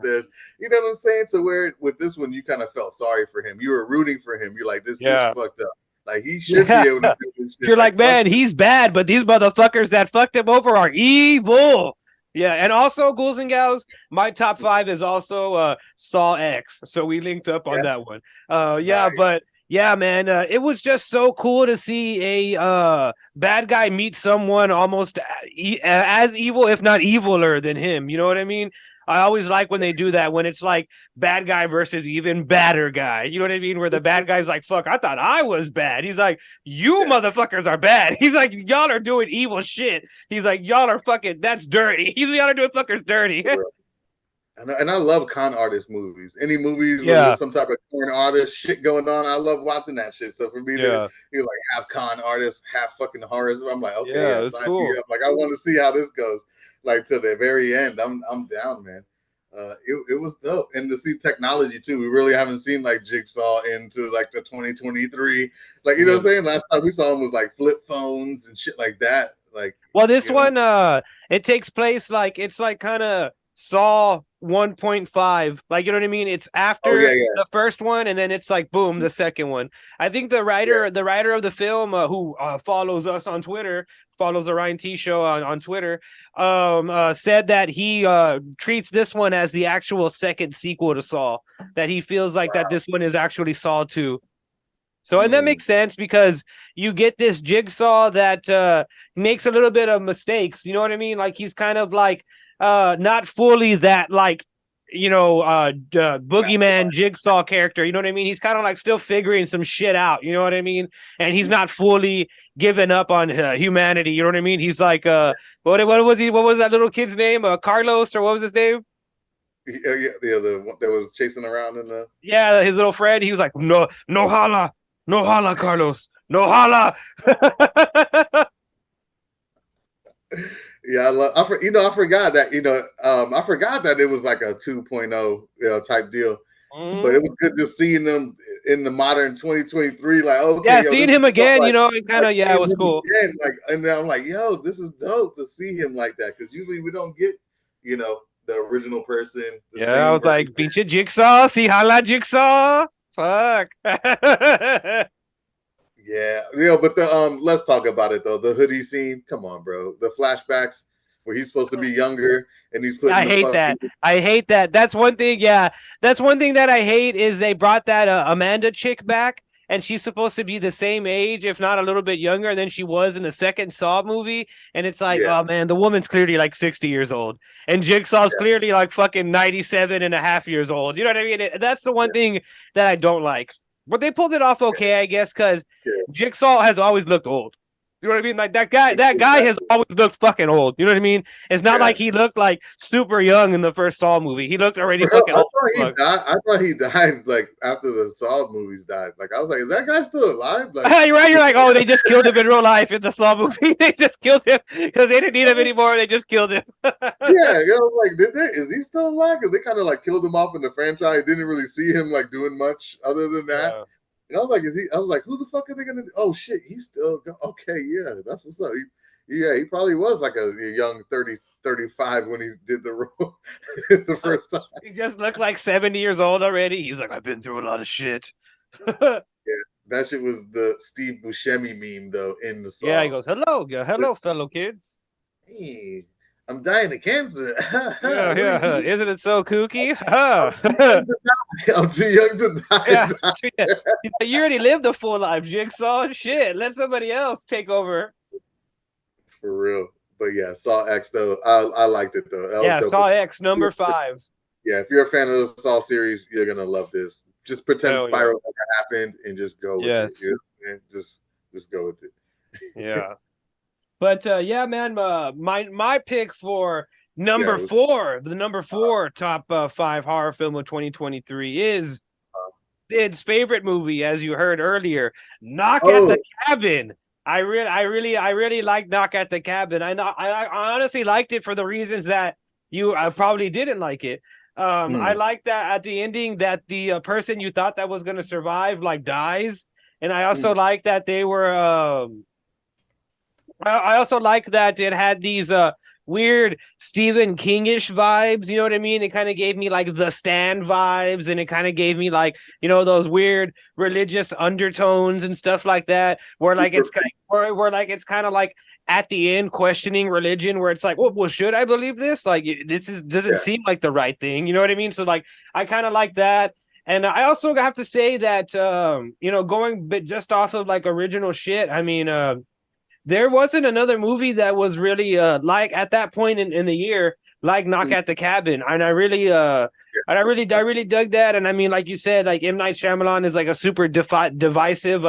there's you know what I'm saying? So where with this one you kind of felt sorry for him. You were rooting for him. You're like, this is fucked up. Like he should be able to do this shit. You're like, man, he's bad, but these motherfuckers that fucked him over are evil. Yeah, and also, ghouls and gals, my top 5 is also Saw X. So we linked up on that one. Nice. But yeah, man, it was just so cool to see a bad guy meet someone almost as evil, if not eviler than him. You know what I mean? I always like when they do that, when it's like bad guy versus even badder guy. You know what I mean? Where the bad guy's like, fuck, I thought I was bad. He's like, you motherfuckers are bad. He's like, y'all are doing evil shit. He's like, y'all are fucking, that's dirty. He's like, y'all are doing fuckers dirty. And I love con artist movies. Any movies where there's some type of con artist shit going on, I love watching that shit. So for me to have con artists, have fucking horrors, I'm like, okay, that's cool. Like I want to see how this goes. Like to the very end, I'm down, man. It was dope, and to see technology too. We really haven't seen like Jigsaw into like the 2023. Like you know what I'm saying? Last time we saw him was like flip phones and shit like that. Like, well, this one, it takes place like it's like kind of Saw 1.5, like you know what I mean? It's after the first one, and then it's like boom, the second one. I think the writer of the film, who follows us on Twitter, follows the Ryan.T show on Twitter, said that he treats this one as the actual second sequel to Saw. That he feels like that this one is actually Saw 2. So, and that makes sense because you get this Jigsaw that makes a little bit of mistakes. You know what I mean? Like he's kind of like not fully that like boogeyman Jigsaw character. You know what I mean? He's kind of like still figuring some shit out. You know what I mean? And he's not fully given up on humanity. You know what I mean? He's like what was that little kid's name? Carlos, or what was his name? the one that was chasing around in the his little friend. He was like, no holla, Carlos, no holla. Yeah, I forgot that I forgot that it was like a 2.0 type deal. But it was good to see them in the modern 2023. Like, okay, seeing him again, it kind of it was cool. Again, and I'm like, yo, this is dope to see him like that because usually we don't get, the original person. I was like, pinche Jigsaw, see holla Jigsaw, fuck. Yeah, but let's talk about it though. The hoodie scene, come on, bro. The flashbacks where he's supposed to be younger and he's putting. I hate that. That's one thing. Yeah, that's one thing that I hate is they brought that Amanda chick back, and she's supposed to be the same age, if not a little bit younger than she was in the second Saw movie. And it's like, oh man, the woman's clearly like 60 years old, and Jigsaw's clearly like fucking 97 and a half years old. You know what I mean? That's the one thing that I don't like. But they pulled it off okay, I guess, because Jigsaw has always looked old. You know what I mean? Like that guy has always looked fucking old. You know what I mean? It's not like he looked like super young in the first Saw movie. He looked already fucking old. I thought he died like after the Saw movies died. Like I was like, is that guy still alive? Like, you're right. You're like, oh, they just killed him in real life in the Saw movie. They just killed him because they didn't need him anymore. They just killed him. I was like, is he still alive? Because they kind of like killed him off in the franchise. Didn't really see him like doing much other than that. Yeah. And I was like, who the fuck are they gonna do? Oh shit, he's still okay, yeah, that's what's up. He probably was like a young 30, 35 when he did the role the first time. He just looked like 70 years old already. He's like, I've been through a lot of shit. That shit was the Steve Buscemi meme though in the song. Yeah, he goes, hello, fellow kids. Hey, I'm dying of cancer. Isn't it so kooky? I'm too young to die. You already lived a full life, Jigsaw. Shit, let somebody else take over. For real. But yeah, Saw X though. I liked it though. That was Saw X number 5. Yeah, if you're a fan of the Saw series, you're gonna love this. Just pretend Spiral never happened and just go with it. And just go with it. Yeah. But man, my pick for number 4, the number 4 top 5 horror film of 2023 is Syd's favorite movie, as you heard earlier, Knock at the Cabin. I really like Knock at the Cabin. I honestly liked it for the reasons that you probably didn't like it. I like that at the ending that the person you thought that was going to survive like dies, and I also like that they were. I also like that it had these weird Stephen King-ish vibes. You know what I mean? It kind of gave me like The Stand vibes, and it kind of gave me like, those weird religious undertones and stuff like that. Where like it's kind of like at the end questioning religion, where it's like, well, should I believe this? Like doesn't seem like the right thing. You know what I mean? So like I kind of like that. And I also have to say that going just off of like original shit. I mean. There wasn't another movie that was really like at that point in the year like Knock at the Cabin, and I really dug that. And I mean, like you said, like M. Night Shyamalan is like a super divisive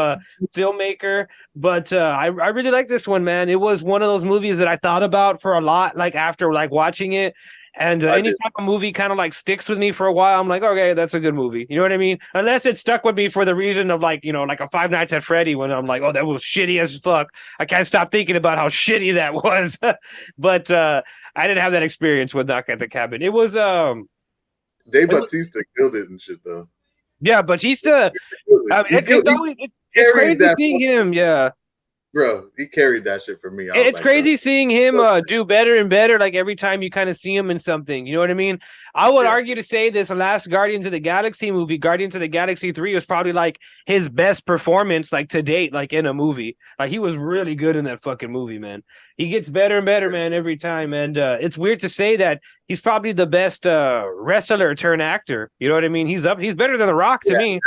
filmmaker, but I really like this one, man. It was one of those movies that I thought about for a lot, like after like watching it. And anytime a movie kind of like sticks with me for a while, I'm like, okay, that's a good movie. You know what I mean? Unless it stuck with me for the reason of like, like a Five Nights at Freddy, when I'm like, oh, that was shitty as fuck. I can't stop thinking about how shitty that was. But I didn't have that experience with Knock at the Cabin. It was Dave Bautista killed it and shit though. Yeah, Bautista. It's crazy seeing him. Yeah. Bro, he carried that shit for me. It's like, crazy seeing him do better and better, like every time you kind of see him in something. You know what I mean? I would argue to say this last Guardians of the Galaxy movie, Guardians of the Galaxy 3, was probably like his best performance like to date, like in a movie. Like he was really good in that fucking movie, man. He gets better and better, man, every time. And it's weird to say that he's probably the best wrestler turned actor. You know what I mean? He's better than The Rock to me.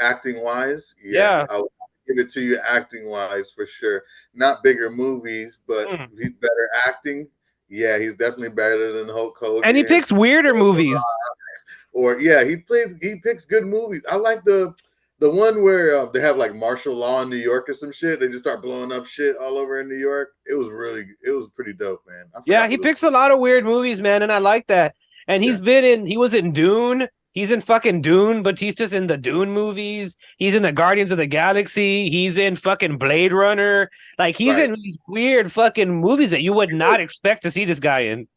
Acting wise, I would give it to you acting wise for sure. Not bigger movies, but he's better acting. Yeah, he's definitely better than Hulk Hogan. And he picks weirder movies. He picks good movies. I like the one where they have like martial law in New York or some shit. They just start blowing up shit all over in New York. It was pretty dope, man. Yeah, he picks a lot of weird movies, man, and I like that. And he was in Dune. He's in fucking Dune. Batista's in the Dune movies. He's in the Guardians of the Galaxy. He's in fucking Blade Runner. Like, he's in these weird fucking movies that you would not expect to see this guy in.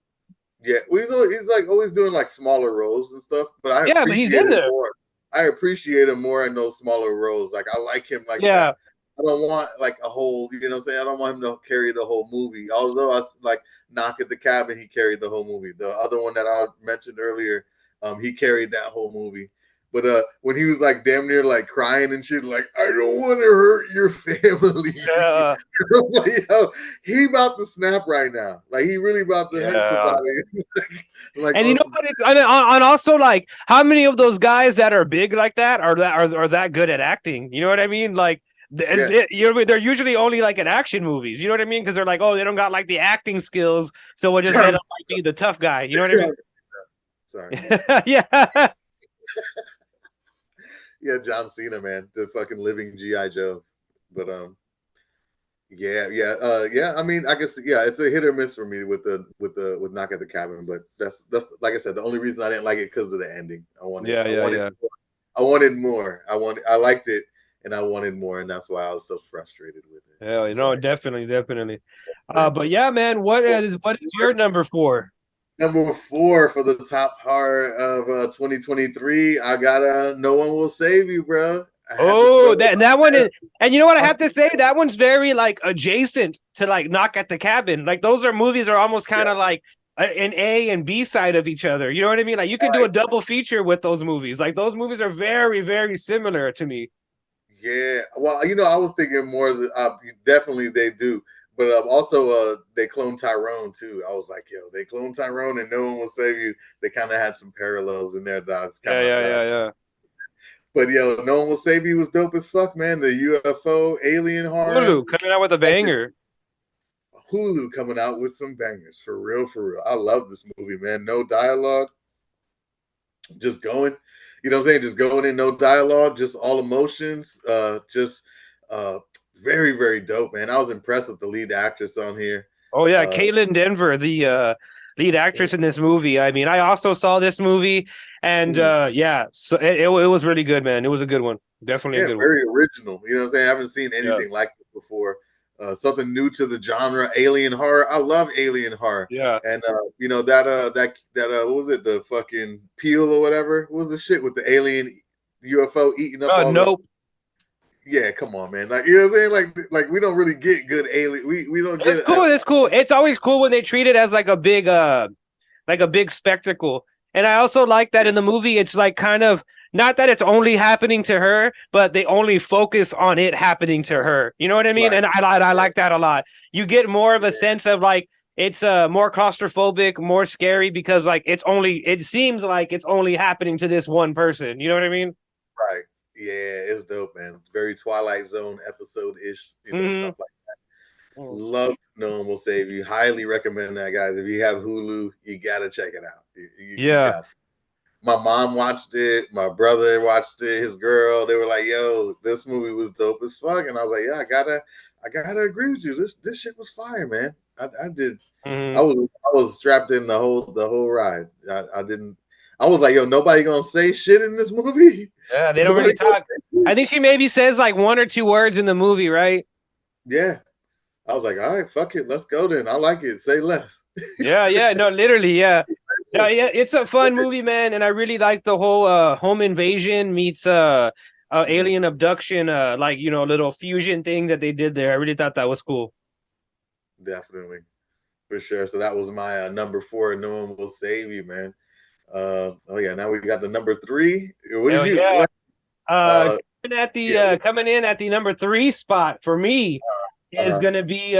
Yeah, he's like always doing like smaller roles and stuff, but but he's in there. More. I appreciate him more in those smaller roles. Like, I like him like that. I don't want like a whole, you know what I'm saying? I don't want him to carry the whole movie. Although I like Knock at the Cabin, he carried the whole movie. The other one that I mentioned earlier, he carried that whole movie. But when he was like damn near like crying and shit, like, I don't want to hurt your family. Yeah. Like, yo, he about to snap right now. Like, he really about to hurt somebody. Like, and you know what? And also, like, how many of those guys that are big like that are that good at acting? You know what I mean? Like, they're usually only like in action movies. You know what I mean? Because they're like, oh, they don't got like the acting skills, so we'll just let them be the tough guy. You know what I mean? Sorry. Yeah. Yeah, John Cena, man, the fucking living G.I. Joe. But yeah. I mean, I guess it's a hit or miss for me with Knock at the Cabin. But that's like I said, the only reason I didn't like it because of the ending. I wanted more. I liked it, and I wanted more, and that's why I was so frustrated with it. Yeah, you know, definitely. But yeah, man, what is your number 4? Number 4 for the top horror of 2023, I got No One Will Save You, bro. That one is, and you know what I have to say? That one's very like adjacent to like Knock at the Cabin. Like, those movies are almost kind of like an A and B side of each other. You know what I mean? Like, you can do a double feature with those movies. Like, those movies are very, very similar to me. Yeah, well, you know, I was thinking more. Definitely they do. But also, they cloned Tyrone too. I was like, yo, they cloned Tyrone and No One Will Save You. They kind of had some parallels in there, dog. Yeah. But yo, No One Will Save You was dope as fuck, man. The UFO alien horror. Hulu coming out with a banger. Hulu coming out with some bangers, for real. I love this movie, man. No dialogue, just going. You know what I'm saying? Just going in, no dialogue, just all emotions. Very, very dope, man. I was impressed with the lead actress on here. Oh yeah, Caitlin Denver, the lead actress in this movie. I mean, I also saw this movie, and so it was really good, man. It was a good one, definitely a good one. Very original. You know what I'm saying? I haven't seen anything like this before. Something new to the genre, alien horror. I love alien horror. Yeah, and you know that what was it? The fucking Peel or whatever. What was the shit with the alien UFO eating up? Nope. Yeah, come on, man. Like, you know what I'm saying? Like we don't really get good alien. We don't get it. It's cool. It's always cool when they treat it as like a big spectacle. And I also like that in the movie, it's like kind of not that it's only happening to her, but they only focus on it happening to her. You know what I mean? Right. And I like that a lot. You get more of a sense of like it's more claustrophobic, more scary because like it seems like it's only happening to this one person. You know what I mean? Right. Yeah, it's dope, man. Very Twilight Zone episode-ish, stuff like that. Love No One Will Save You. Highly recommend that, guys. If you have Hulu, you gotta check it out. You got to. My mom watched it. My brother watched it. His girl. They were like, "Yo, this movie was dope as fuck." And I was like, "Yeah, I gotta agree with you. This shit was fire, man. I did. I was strapped in the whole ride. I was like, yo, nobody gonna say shit in this movie. Yeah, they don't really talk. I think she maybe says like 1 or 2 words in the movie, right? Yeah. I was like, all right, fuck it. Let's go then. I like it. Say less. Yeah. No, literally, yeah. Yeah, it's a fun movie, man. And I really like the whole home invasion meets alien abduction, like, you know, little fusion thing that they did there. I really thought that was cool. Definitely. For sure. So that was my number 4. No One Will Save You, man. Now we got the number 3. What did you? Yeah. Coming in at the number 3 spot for me is gonna be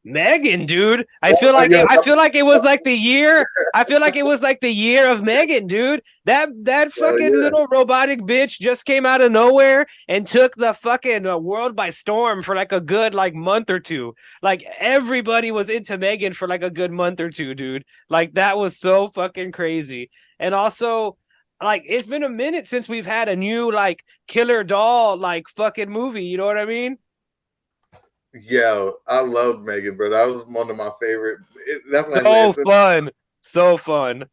Megan, dude. I feel like it was like the year. I feel like it was like the year of Megan, dude. That fucking little robotic bitch just came out of nowhere and took the fucking world by storm for like a good like month or two. Like everybody was into Megan for like a good month or two, dude. Like that was so fucking crazy. And also, like, it's been a minute since we've had a new, like, killer doll, like, fucking movie. You know what I mean? Yeah, I love Megan, bro. That was one of my favorite. So fun.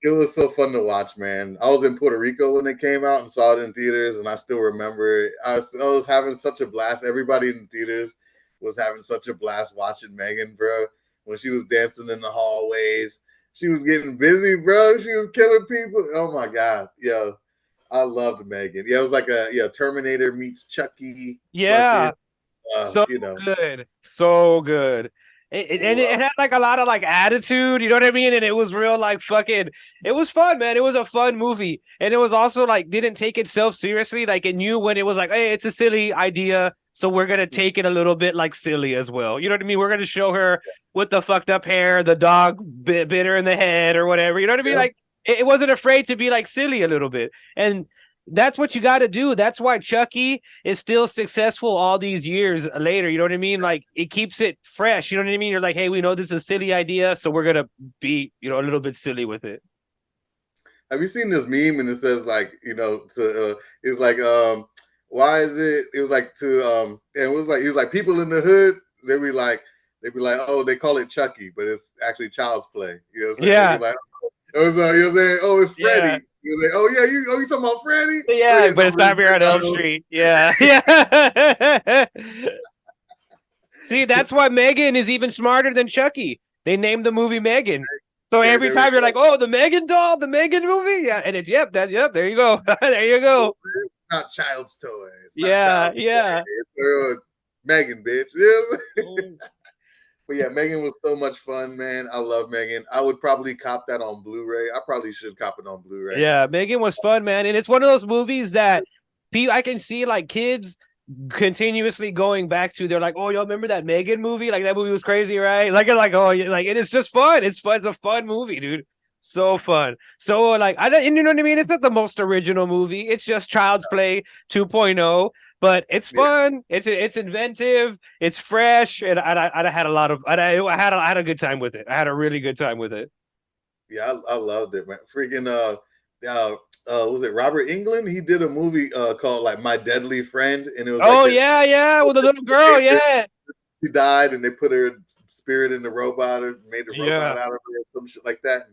It was so fun to watch, man. I was in Puerto Rico when it came out and saw it in theaters, and I still remember it. I was having such a blast. Everybody in the theaters was having such a blast watching Megan, bro. When she was dancing in the hallways, she was getting busy, bro. She was killing people. Oh my god, yo, I loved Megan. Yeah, it was like a Terminator meets Chucky. Yeah, so You know, good, so good. And it had like a lot of like attitude, you know what I mean? And it was real like fucking. It was fun, man. It was a fun movie, and it was also like didn't take itself seriously. Like it knew when it was like, hey, it's a silly idea, so we're gonna take it a little bit like silly as well. You know what I mean? We're gonna show her with the fucked up hair, the dog bit her in the head or whatever. You know what I mean? Like it wasn't afraid to be like silly a little bit, and that's what you got to do. That's why Chucky is still successful all these years later. You know what I mean? Like it keeps it fresh. You know what I mean? You're like, hey, we know this is a silly idea, so we're gonna be, a little bit silly with it. Have you seen this meme and it says like, it's like, why is it? It was like and it was like people in the hood. They'd be like, oh, they call it Chucky, but it's actually Child's Play. You know what I'm saying? Yeah. They'd be like, it was, you know what I'm saying? Oh, it's Freddy. Yeah. You're like, oh yeah, you talking about Freddy? Yeah, Oh, but it's Nightmare on Elm Street. Yeah, yeah. See, that's why Megan is even smarter than Chucky. They named the movie Megan. So every time you're like, oh, the Megan doll, the Megan movie, yeah, and it's there you go, there you go. It's not Child's Toy. It's not Yeah, Child's yeah. Toy. It's Megan, bitch. Yes. But yeah, Megan was so much fun, man. I love Megan. I would probably cop that on Blu-ray. I probably should cop it on Blu-ray. Yeah, Megan was fun, man, and it's one of those movies that I can see like kids continuously going back to. They're like, oh, y'all remember that Megan movie? Like that movie was crazy, right? Oh, like, and it's just fun. It's fun. It's a fun movie, dude. So fun. So like, I don't, you know what I mean? It's not the most original movie. It's just Child's Play 2.0. But it's fun. It's inventive. It's fresh, and I had a lot of. I had a good time with it. I had a really good time with it. Yeah, I loved it, man. Freaking was it Robert Englund? He did a movie called like My Deadly Friend, and it was yeah, with the little girl, yeah. She died, and they put her spirit in the robot or made a robot out of her or some shit like that.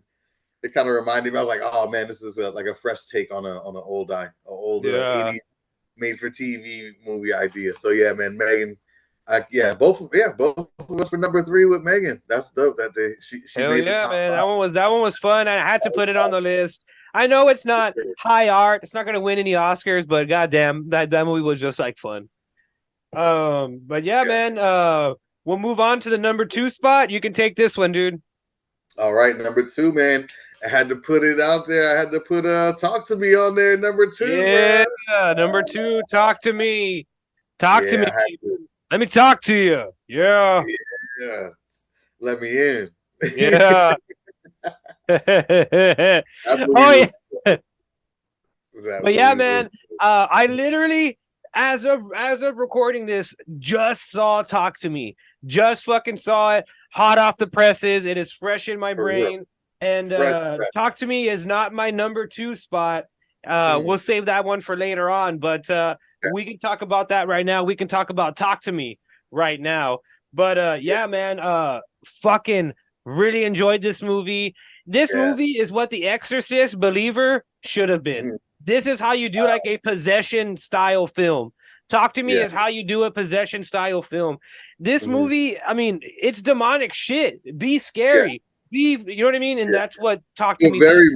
It kind of reminded me. I was like, oh man, this is like a fresh take on an old 80s made for TV movie idea. So yeah, man, Megan. Both of us for number 3 with Megan. That's dope. That she made the top man. 5. That one was fun. I had to put it on the list. I know it's not high art. It's not going to win any Oscars, but goddamn, that movie was just like fun. But yeah, man. We'll move on to the number 2 spot. You can take this one, dude. All right, number 2, man. I had to put it out there. I had to put Talk to Me on there, number 2. Yeah, man. Number 2, Talk to Me. Talk to me. Let me talk to you. Yeah. Yeah. Let me in. Yeah. Oh yeah. But yeah, man. I literally, as of recording this, just saw Talk to Me. Just fucking saw it, hot off the presses. It is fresh in my brain. And Talk to Me is not my number 2 spot. We'll save that one for later on, but we can talk about that right now. We can talk about Talk to Me right now. But yeah, man, fucking really enjoyed this movie. This movie is what The Exorcist Believer should have been. This is how you do like a possession style film. Talk to Me is how you do a possession style film. This movie, I mean, it's demonic shit. Be scary. You know what I mean? And that's what Talk to Me. Very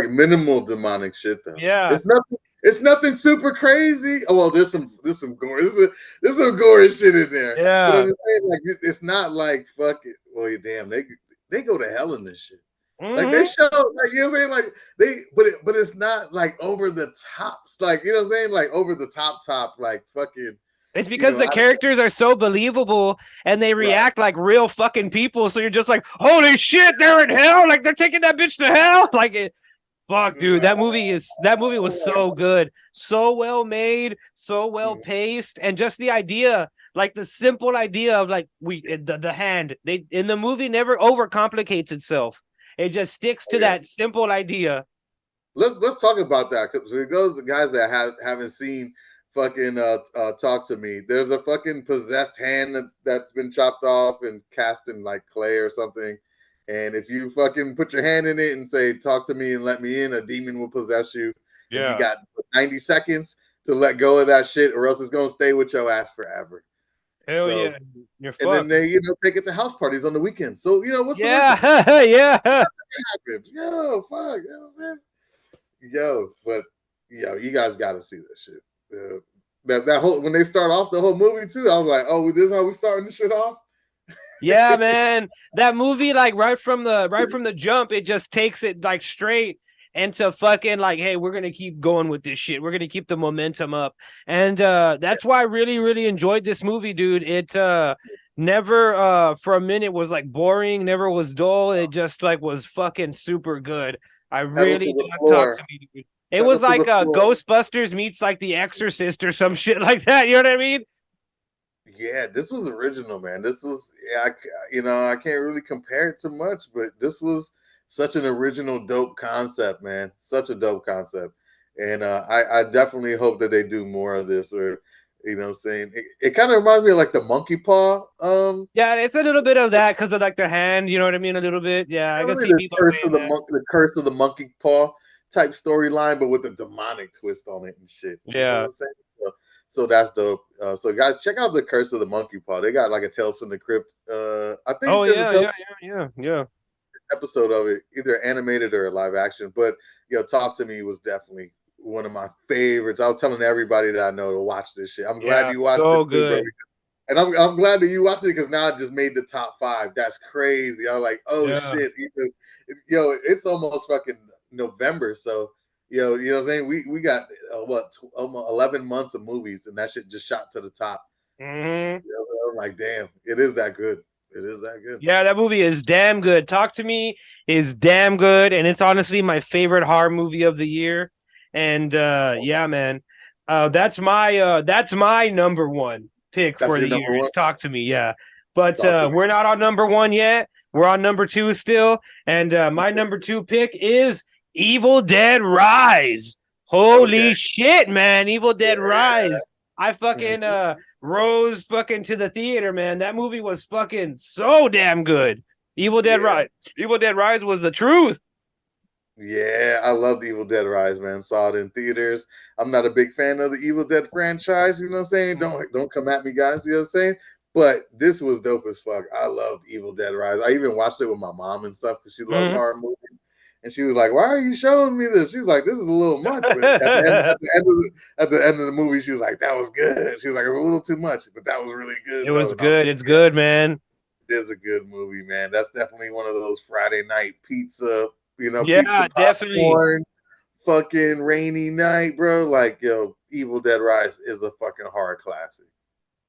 minimal demonic shit though. Yeah, it's nothing super crazy. Oh well, there's some gore. There's some gory shit in there. Yeah, but I'm saying, like it's not like fuck it. Well, damn, they go to hell in this shit. Like they show, like you know what I'm saying, like but it's not like over the tops, like you know what I'm saying, like over the top, like fucking. It's because the characters are so believable and they react like real fucking people. So you're just like, holy shit, they're in hell. Like they're taking that bitch to hell. Like it. Fuck, dude. That movie was so good. So well made, so well paced. And just the idea, like the simple idea of like the hand. They in the movie never overcomplicates itself. It just sticks to that simple idea. Let's talk about that because it goes to guys that haven't seen fucking Talk to Me. There's a fucking possessed hand that's been chopped off and cast in like clay or something, And if you fucking put your hand in it and say, talk to me and let me in, a demon will possess you. Yeah. And you got 90 seconds to let go of that shit, or else it's going to stay with your ass forever. Hell yeah. You're fucked. And then they, take it to house parties on the weekend. So, what's the worst? Yeah. Yo, fuck. You know what I'm saying? You guys got to see this shit. That whole, when they start off the whole movie too, I was like, oh, this is how we starting this shit off? Yeah, man. That movie, like right from the jump, it just takes it like straight into fucking like, hey, we're gonna keep going with this shit. We're gonna keep the momentum up. And that's why I really, really enjoyed this movie, dude. It never for a minute was like boring, never was dull. It just like was fucking super good. I really talk to me, dude. It was like Ghostbusters meets like The Exorcist or some shit like that. You know what I mean? Yeah, this was original, man. This was, I can't really compare it to much, but this was such an original, dope concept, man. Such a dope concept. And I definitely hope that they do more of this, or, saying it kind of reminds me of like the monkey paw. Yeah, it's a little bit of that because of like the hand, you know what I mean? A little bit. Yeah, I can see people saying that. The curse of the monkey paw type storyline, but with a demonic twist on it and shit. Yeah. You know what I'm saying? So that's dope. So guys, check out the Curse of the Monkey Paw. They got like a Tales from the Crypt. I think yeah. Episode of it, either animated or live action. But Talk to Me was definitely one of my favorites. I was telling everybody that I know to watch this shit. I'm glad you watched it. Good. And I'm glad that you watched it because now it just made the top 5. That's crazy. I was like, oh shit. It's almost fucking November, so you know what I'm saying? We got almost 11 months of movies, and that shit just shot to the top. Mm-hmm. I'm like, damn, it is that good. It is that good. Yeah, that movie is damn good. Talk to Me is damn good, and it's honestly my favorite horror movie of the year. And yeah, man, that's my number one pick for the year. Is Talk to Me, yeah. But we're not on number 1 yet. We're on number 2 still, and my number 2 pick is Evil Dead Rise. Holy shit, man. Evil Dead Rise. I fucking rose fucking to the theater, man. That movie was fucking so damn good. Evil Dead Rise. Evil Dead Rise was the truth. Yeah, I loved Evil Dead Rise, man. Saw it in theaters. I'm not a big fan of the Evil Dead franchise, you know what I'm saying? Don't come at me, guys, you know what I'm saying? But this was dope as fuck. I loved Evil Dead Rise. I even watched it with my mom and stuff because she loves horror movies. And she was like, "Why are you showing me this?" She was like, "This is a little much." But at the end of the movie, she was like, "That was good." She was like, "It's a little too much, but that was really good." It was good. It's good, man. It is a good movie, man. That's definitely one of those Friday night pizza, yeah, pizza, definitely. Popcorn, fucking rainy night, bro. Like, Evil Dead Rise is a fucking horror classic.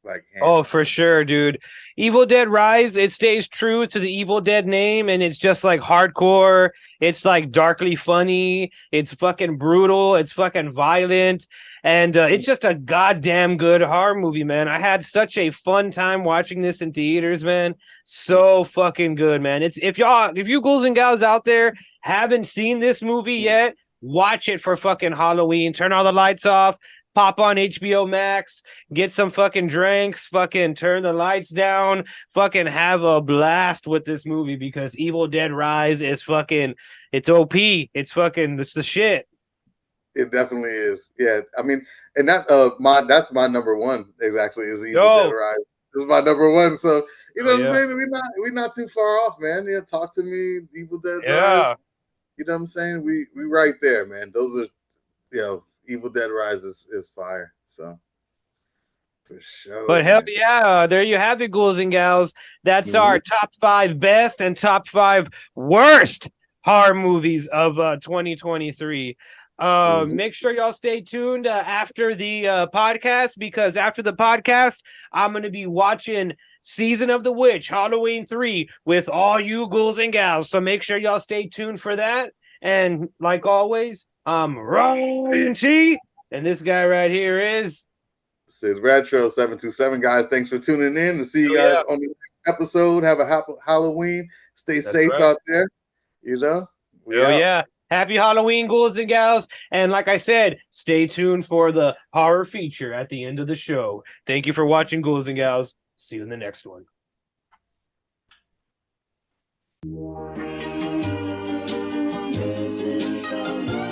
Like, for sure, dude. Evil Dead Rise, it stays true to the Evil Dead name, and it's just like hardcore. It's like darkly funny. It's fucking brutal. It's fucking violent. And it's just a goddamn good horror movie, man. I had such a fun time watching this in theaters, man. So fucking good, man. If you ghouls and gals out there haven't seen this movie yet, watch it for fucking Halloween. Turn all the lights off. Pop on HBO Max, get some fucking drinks, fucking turn the lights down, fucking have a blast with this movie because Evil Dead Rise is fucking, it's OP. It's the shit. It definitely is. Yeah, I mean, and that's my number 1 exactly is Evil Dead Rise. This is my number 1. So you know what I'm saying? We're not too far off, man. Yeah, Talk to Me, Evil Dead Rise. You know what I'm saying? We right there, man. Those are Evil Dead Rise is fire, so for sure. But hell yeah, there you have it, ghouls and gals. That's our top 5 best and top 5 worst horror movies of 2023. Make sure y'all stay tuned after the podcast, because after the podcast, I'm going to be watching Season of the Witch, Halloween 3 with all you ghouls and gals. So make sure y'all stay tuned for that. And like always, I'm Ryan.T, and this guy right here is Syd Retro 727. Guys, thanks for tuning in. To see you guys on the next episode. Have a happy Halloween. Stay safe out there. Happy Halloween, ghouls and gals. And like I said, stay tuned for the horror feature at the end of the show. Thank you for watching, ghouls and gals. See you in the next one. This is a